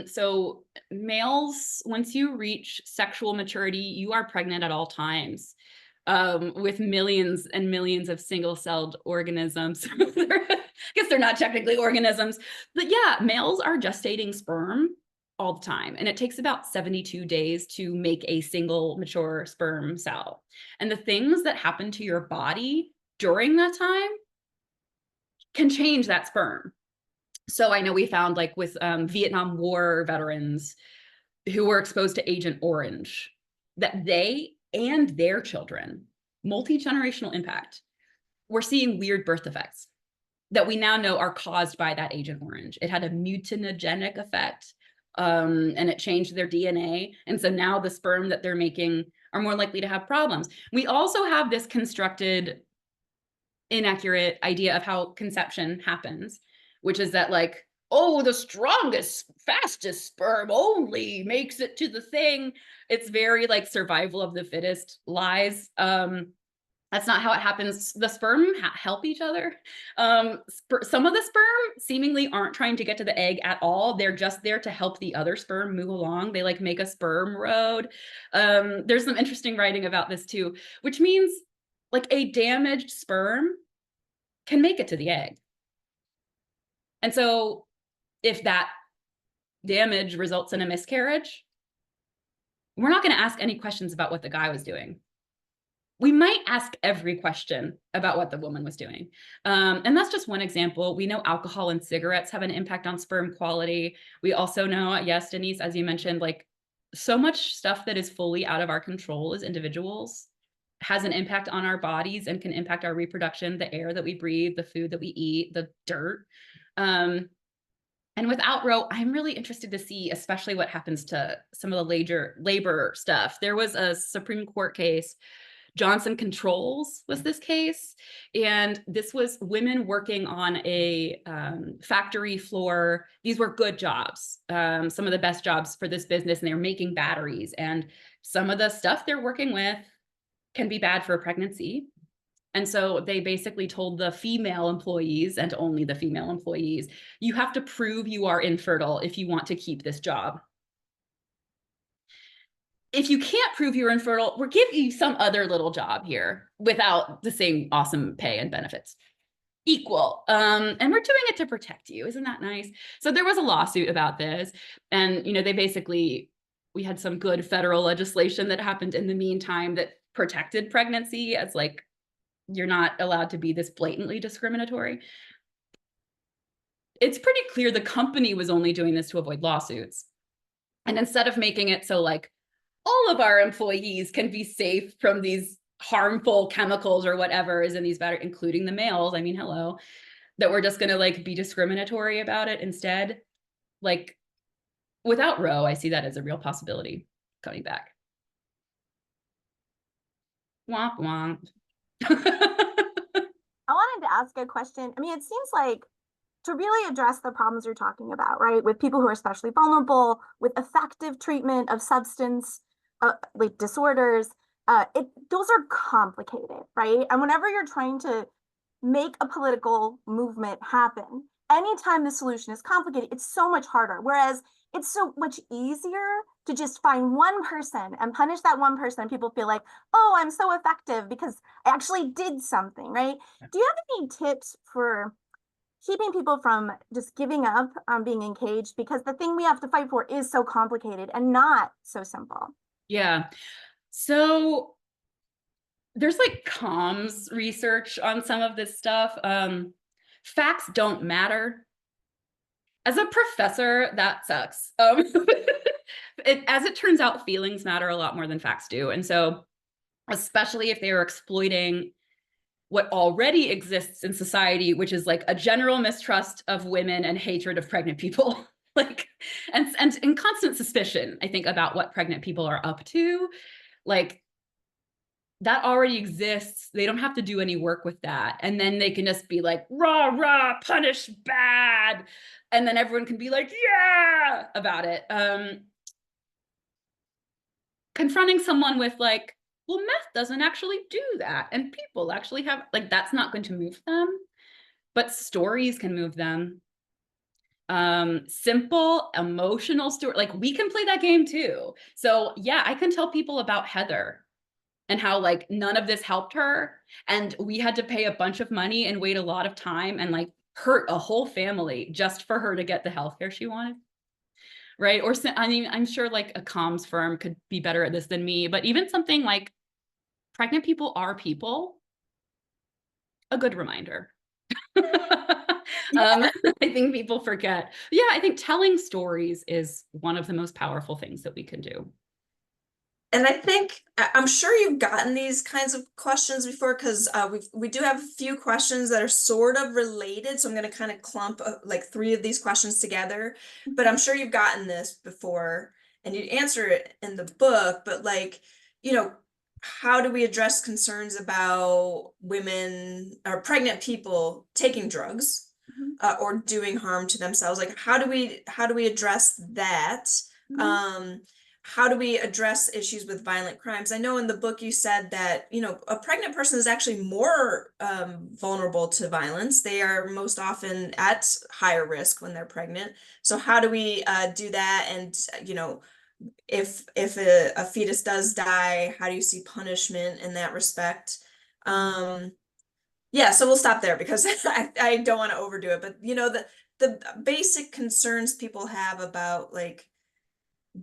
So males, once you reach sexual maturity, you are pregnant at all times, with millions and millions of single-celled organisms. I guess they're not technically organisms, but yeah, males are gestating sperm all the time. And it takes about 72 days to make a single mature sperm cell. And the things that happen to your body during that time can change that sperm. So I know we found like with Vietnam War veterans who were exposed to Agent Orange, that they and their children, multi-generational impact, were seeing weird birth effects that we now know are caused by that Agent Orange. It had a mutagenic effect, and it changed their DNA. And so now the sperm that they're making are more likely to have problems. We also have this constructed inaccurate idea of how conception happens, which is that like, oh, the strongest, fastest sperm only makes it to the thing. It's very like survival of the fittest lies. That's not how it happens. The sperm help each other. Some of the sperm seemingly aren't trying to get to the egg at all. They're just there to help the other sperm move along. They like make a sperm road. There's some interesting writing about this too, which means like a damaged sperm can make it to the egg. And so if that damage results in a miscarriage, we're not going to ask any questions about what the guy was doing. We might ask every question about what the woman was doing. And that's just one example. We know alcohol and cigarettes have an impact on sperm quality. We also know, yes, Denise, as you mentioned, like so much stuff that is fully out of our control as individuals has an impact on our bodies and can impact our reproduction, the air that we breathe, the food that we eat, the dirt. And without Roe, I'm really interested to see, especially what happens to some of the labor stuff. There was a Supreme Court case, Johnson Controls was this case. And this was women working on a factory floor. These were good jobs, some of the best jobs for this business, and they were making batteries. And some of the stuff they're working with can be bad for a pregnancy. And so they basically told the female employees, and only the female employees, you have to prove you are infertile if you want to keep this job. If you can't prove you're infertile, we'll give you some other little job here without the same awesome pay and benefits. Equal. And we're doing it to protect you. Isn't that nice? So there was a lawsuit about this. And, we had some good federal legislation that happened in the meantime that protected pregnancy as like you're not allowed to be this blatantly discriminatory. It's pretty clear the company was only doing this to avoid lawsuits. And instead of making it so like all of our employees can be safe from these harmful chemicals or whatever is in these batteries, including the males, I mean, hello, that we're just going to like be discriminatory about it instead. Like without Roe, I see that as a real possibility coming back. Womp womp. I wanted to ask a question. I mean, it seems like to really address the problems you're talking about, right, with people who are especially vulnerable, with effective treatment of substance like disorders, those are complicated, right? And whenever you're trying to make a political movement happen, anytime the solution is complicated, it's so much harder. Whereas it's so much easier to just find one person and punish that one person, and people feel like, oh, I'm so effective because I actually did something, right? Do you have any tips for keeping people from just giving up on being engaged, because the thing we have to fight for is so complicated and not so simple? Yeah. So there's like comms research on some of this stuff. Facts don't matter. As a professor, that sucks. As it turns out, feelings matter a lot more than facts do. And so, especially if they are exploiting what already exists in society, which is like a general mistrust of women and hatred of pregnant people, like, and constant suspicion, I think, about what pregnant people are up to, like that already exists. They don't have to do any work with that. And then they can just be like, rah, rah, punish bad. And then everyone can be like, yeah, about it. Confronting someone with like, well, meth doesn't actually do that. And people actually have, like, that's not going to move them, but stories can move them. Simple emotional story, like we can play that game too. So yeah, I can tell people about Heather and how like none of this helped her, and we had to pay a bunch of money and wait a lot of time and like hurt a whole family just for her to get the healthcare she wanted, right? Or I mean, I'm sure like a comms firm could be better at this than me, but even something like pregnant people are people, a good reminder. Yeah. I think people forget. Yeah, I think telling stories is one of the most powerful things that we can do. And I think I'm sure you've gotten these kinds of questions before, because we do have a few questions that are sort of related. So I'm going to kind of clump like three of these questions together. But I'm sure you've gotten this before, and you answer it in the book. But like, you know, how do we address concerns about women or pregnant people taking drugs Mhm. or doing harm to themselves? Like, how do we address that? Mhm. Um, how do we address issues with violent crimes? I know in the book you said that, a pregnant person is actually more vulnerable to violence. They are most often at higher risk when they're pregnant. So how do we do that? And, if a fetus does die, how do you see punishment in that respect? Yeah, so we'll stop there because I don't want to overdo it. But, the basic concerns people have about like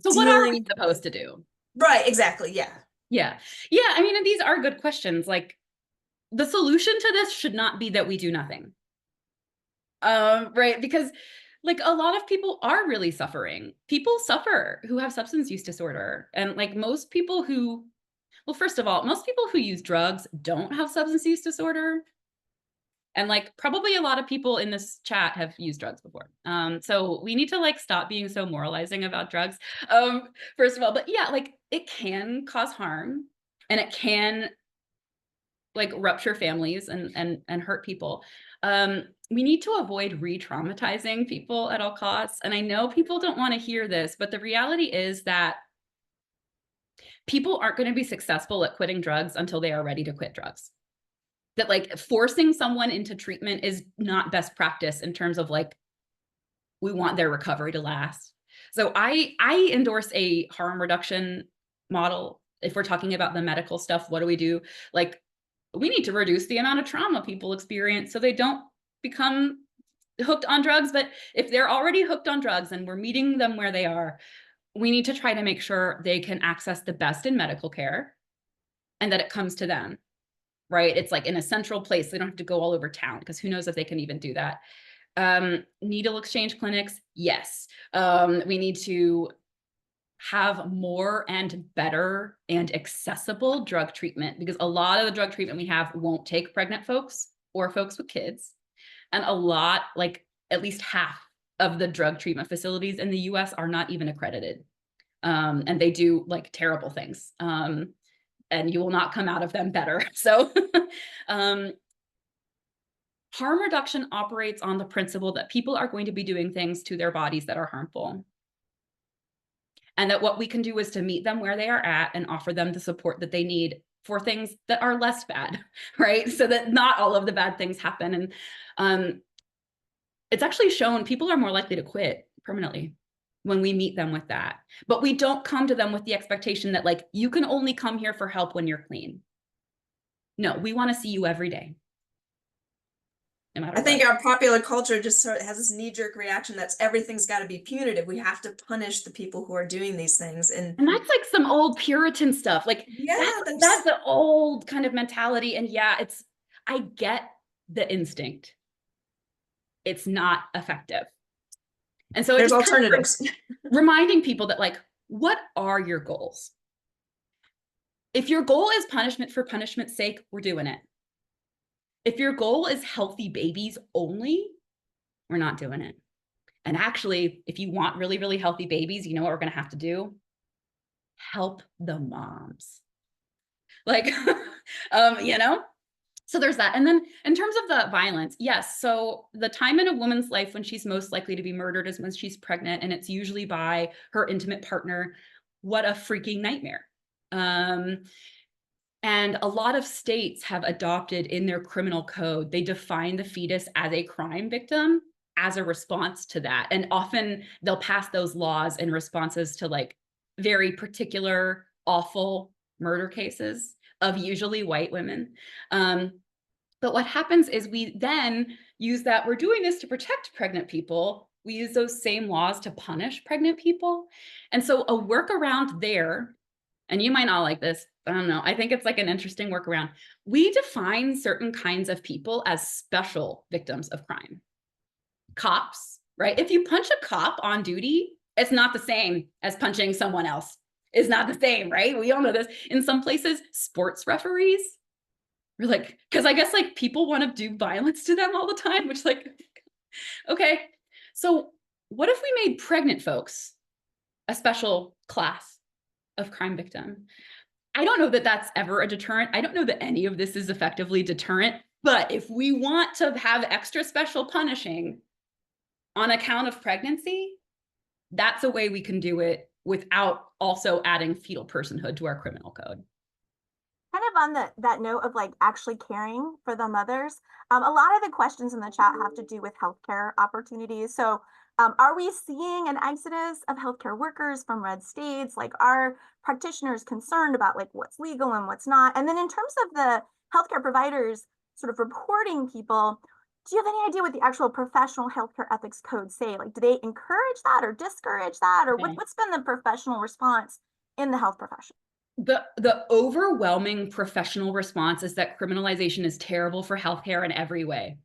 So what are we dealing. supposed to do? Right, exactly. Yeah. Yeah. Yeah, I mean, and these are good questions. Like the solution to this should not be that we do nothing. Right? Because like a lot of people are really suffering. People suffer who have substance use disorder. And like most people who, well, first of all, most people who use drugs don't have substance use disorder. And like probably a lot of people in this chat have used drugs before. So we need to like stop being so moralizing about drugs. First of all, but yeah, like it can cause harm and it can like rupture families and hurt people. We need to avoid re-traumatizing people at all costs. And I know people don't want to hear this, but the reality is that people aren't going to be successful at quitting drugs until they are ready to quit drugs. That like forcing someone into treatment is not best practice in terms of like we want their recovery to last. So I endorse a harm reduction model. If we're talking about the medical stuff, what do we do? Like we need to reduce the amount of trauma people experience so they don't become hooked on drugs. But if they're already hooked on drugs and we're meeting them where they are, we need to try to make sure they can access the best in medical care and that it comes to them. right? It's like in a central place. They don't have to go all over town, because who knows if they can even do that. Needle exchange clinics, yes. We need to have more and better and accessible drug treatment, because a lot of the drug treatment we have won't take pregnant folks or folks with kids. And a lot, like at least half of the drug treatment facilities in the US are not even accredited. And they do like terrible things. And you will not come out of them better. So um, harm reduction operates on the principle that people are going to be doing things to their bodies that are harmful. And that what we can do is to meet them where they are at and offer them the support that they need for things that are less bad, right? So that not all of the bad things happen. And it's actually shown people are more likely to quit permanently when we meet them with that. But we don't come to them with the expectation that like, you can only come here for help when you're clean. No, we want to see you every day. No matter I think what. our popular culture just sort of has this knee-jerk reaction that's everything's got to be punitive. We have to punish the people who are doing these things. And that's like some old Puritan stuff. Like yeah, that's the old kind of mentality. And yeah, I get the instinct. It's not effective. And so it there's just kind of alternatives. reminding people that like, what are your goals? If your goal is punishment for punishment's sake, we're doing it. If your goal is healthy babies only, we're not doing it. And actually, if you want really, really healthy babies, you know what we're going to have to do? Help the moms. Like, you know? So there's that. And then in terms of the violence, yes. So the time in a woman's life when she's most likely to be murdered is when she's pregnant, and it's usually by her intimate partner. What a freaking nightmare. And a lot of states have adopted in their criminal code, they define the fetus as a crime victim as a response to that. And often they'll pass those laws in responses to like very particular, awful murder cases of usually white women. But what happens is we then use that, we're doing this to protect pregnant people. We use those same laws to punish pregnant people. And so a workaround there, and you might not like this, I don't know, I think it's like an interesting workaround. We define certain kinds of people as special victims of crime. Cops, right? If you punch a cop on duty, it's not the same as punching someone else. It's not the same, right? We all know this. In some places, sports referees, we're like, because I guess like people want to do violence to them all the time, which like, okay. So what if we made pregnant folks a special class of crime victim? I don't know that that's ever a deterrent. I don't know that any of this is effectively deterrent, but if we want to have extra special punishing on account of pregnancy, that's a way we can do it without also adding fetal personhood to our criminal code. Kind of on that note of like actually caring for the mothers, a lot of the questions in the chat have to do with healthcare opportunities. So are we seeing an exodus of healthcare workers from red states? Like, are practitioners concerned about like what's legal and what's not? And then in terms of the healthcare providers sort of reporting people, do you have any idea what the actual professional healthcare ethics codes say? Like, do they encourage that or discourage that? Or Okay. what's been the professional response in the health profession? The overwhelming professional response is that criminalization is terrible for healthcare in every way.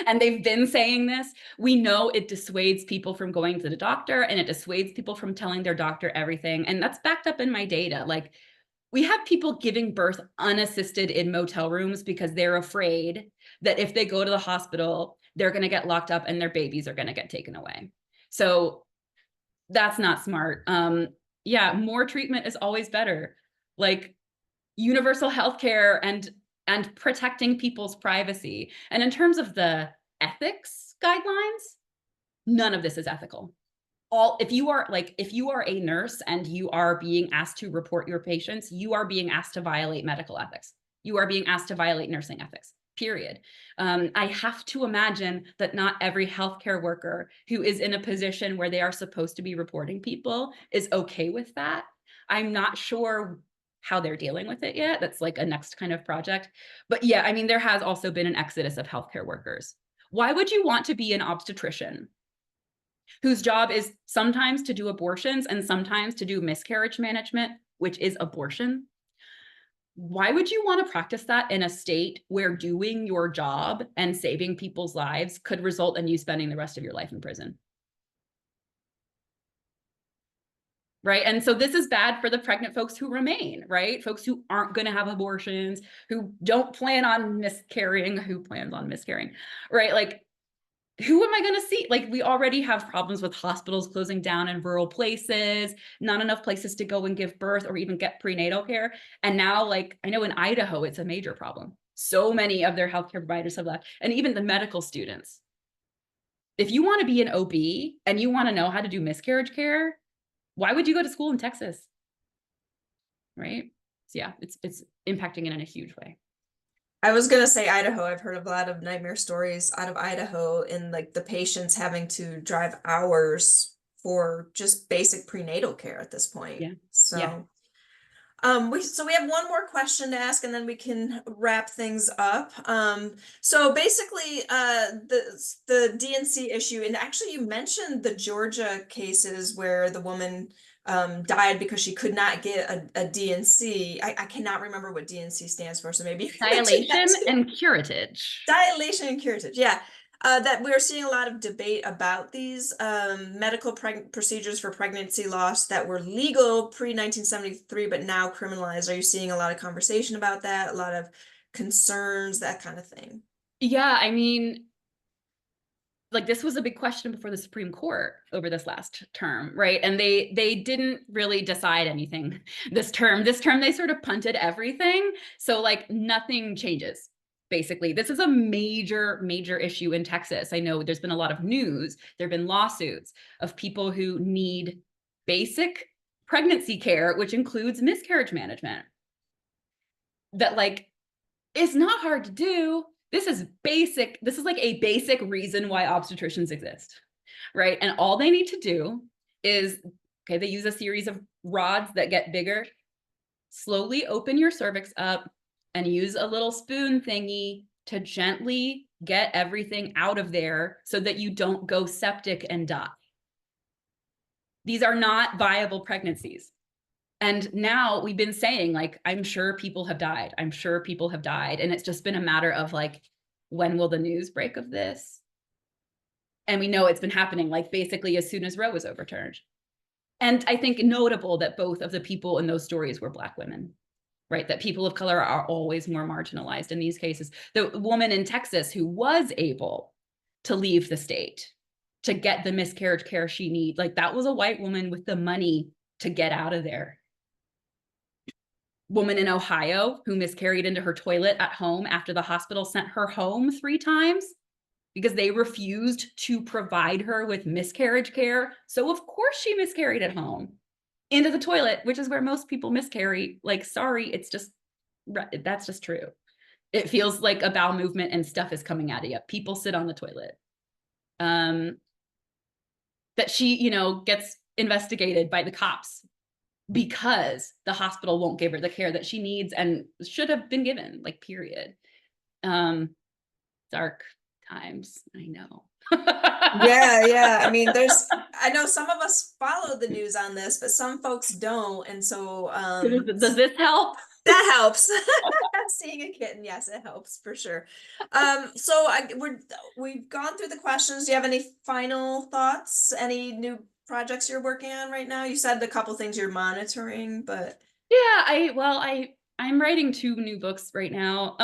And they've been saying this. We know it dissuades people from going to the doctor, and it dissuades people from telling their doctor everything. And that's backed up in my data. Like, we have people giving birth unassisted in motel rooms because they're afraid that if they go to the hospital, they're going to get locked up and their babies are going to get taken away. So that's not smart. Yeah, more treatment is always better. Like universal healthcare and protecting people's privacy. And in terms of the ethics guidelines, none of this is ethical. If you are a nurse and you are being asked to report your patients, you are being asked to violate medical ethics. You are being asked to violate nursing ethics. Period. I have to imagine that not every healthcare worker who is in a position where they are supposed to be reporting people is okay with that. I'm not sure how they're dealing with it yet. That's like a next kind of project. But yeah, I mean, there has also been an exodus of healthcare workers. Why would you want to be an obstetrician whose job is sometimes to do abortions and sometimes to do miscarriage management, which is abortion? Why would you want to practice that in a state where doing your job and saving people's lives could result in you spending the rest of your life in prison? Right. And so this is bad for the pregnant folks who remain, right? Folks who aren't going to have abortions, who don't plan on miscarrying, who plans on miscarrying, right? Like, who am I going to see? Like, we already have problems with hospitals closing down in rural places, not enough places to go and give birth or even get prenatal care. And now, like, I know in Idaho, it's a major problem. So many of their healthcare providers have left, and even the medical students. If you want to be an OB and you want to know how to do miscarriage care, why would you go to school in Texas? Right? So yeah, it's impacting it in a huge way. I was gonna say Idaho. I've heard of a lot of nightmare stories out of Idaho and like the patients having to drive hours for just basic prenatal care at this point. Yeah. Yeah. So we have one more question to ask and then we can wrap things up. So basically, the DNC issue, and actually you mentioned the Georgia cases where the woman died because she could not get a DNC. I cannot remember what DNC stands for, so maybe you can mention that Dilation too. and curettage. Dilation and curettage, yeah. That we're seeing a lot of debate about these medical procedures for pregnancy loss that were legal pre-1973, but now criminalized. Are you seeing a lot of conversation about that? A lot of concerns, that kind of thing? Yeah, I mean, like, this was a big question before the Supreme Court over this last term, right? And they didn't really decide anything this term. This term, they sort of punted everything. So like nothing changes. Basically, this is a major, major issue in Texas. I know there's been a lot of news. There have been lawsuits of people who need basic pregnancy care, which includes miscarriage management. That like is not hard to do. This is basic. This is like a basic reason why obstetricians exist, right? And all they need to do is, okay, they use a series of rods that get bigger. Slowly open your cervix up and use a little spoon thingy to gently get everything out of there so that you don't go septic and die. These are not viable pregnancies. And now we've been saying, like, I'm sure people have died. I'm sure people have died. And it's just been a matter of like, when will the news break of this? And we know it's been happening like basically as soon as Roe was overturned. And I think notable that both of the people in those stories were Black women, right? That people of color are always more marginalized in these cases. The woman in Texas who was able to leave the state to get the miscarriage care she needed, like that was a white woman with the money to get out of there. Woman in Ohio who miscarried into her toilet at home after the hospital sent her home 3 times because they refused to provide her with miscarriage care. So of course she miscarried at home into the toilet, which is where most people miscarry. Like, sorry, it's just, that's just true. It feels like a bowel movement and stuff is coming out of you. People sit on the toilet. That she, you know, gets investigated by the cops because the hospital won't give her the care that she needs and should have been given, like, period. Dark times, I know. Yeah. I mean, I know some of us follow the news on this, but some folks don't. And so Does this help? that helps. Seeing a kitten, yes, it helps for sure. So we've gone through the questions. Do you have any final thoughts? Any new projects you're working on right now? You said a couple things you're monitoring, but Yeah, I'm writing 2 new books right now.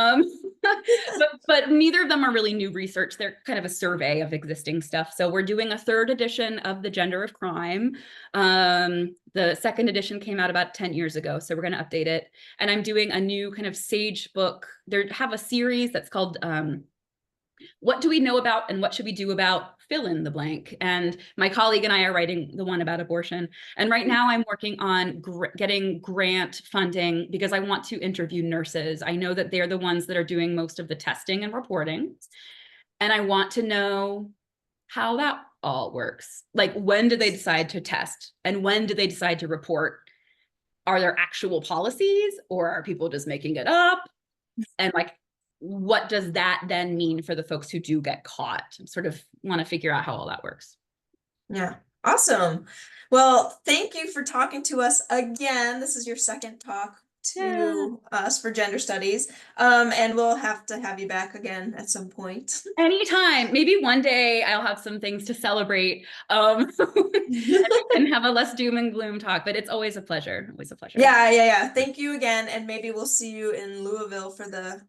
But neither of them are really new research. They're kind of a survey of existing stuff. So we're doing a 3rd edition of The Gender of Crime. The 2nd edition came out about 10 years ago, so we're going to update it. And I'm doing a new kind of sage book. They have a series that's called What Do We Know About and What Should We Do About Fill in the Blank. And my colleague and I are writing the one about abortion. And right now I'm working on getting grant funding because I want to interview nurses. I know that they're the ones that are doing most of the testing and reporting. And I want to know how that all works. Like, when do they decide to test? And when do they decide to report? Are there actual policies or are people just making it up? And like, what does that then mean for the folks who do get caught? Sort of want to figure out how all that works. yeah, awesome. Well, thank you for talking to us again. This is your second talk to us for gender studies. And we'll have to have you back again at some point. Anytime. Maybe one day I'll have some things to celebrate. And we can have a less doom and gloom talk, but it's always a pleasure. Always a pleasure. Yeah. Thank you again. And maybe we'll see you in Louisville for the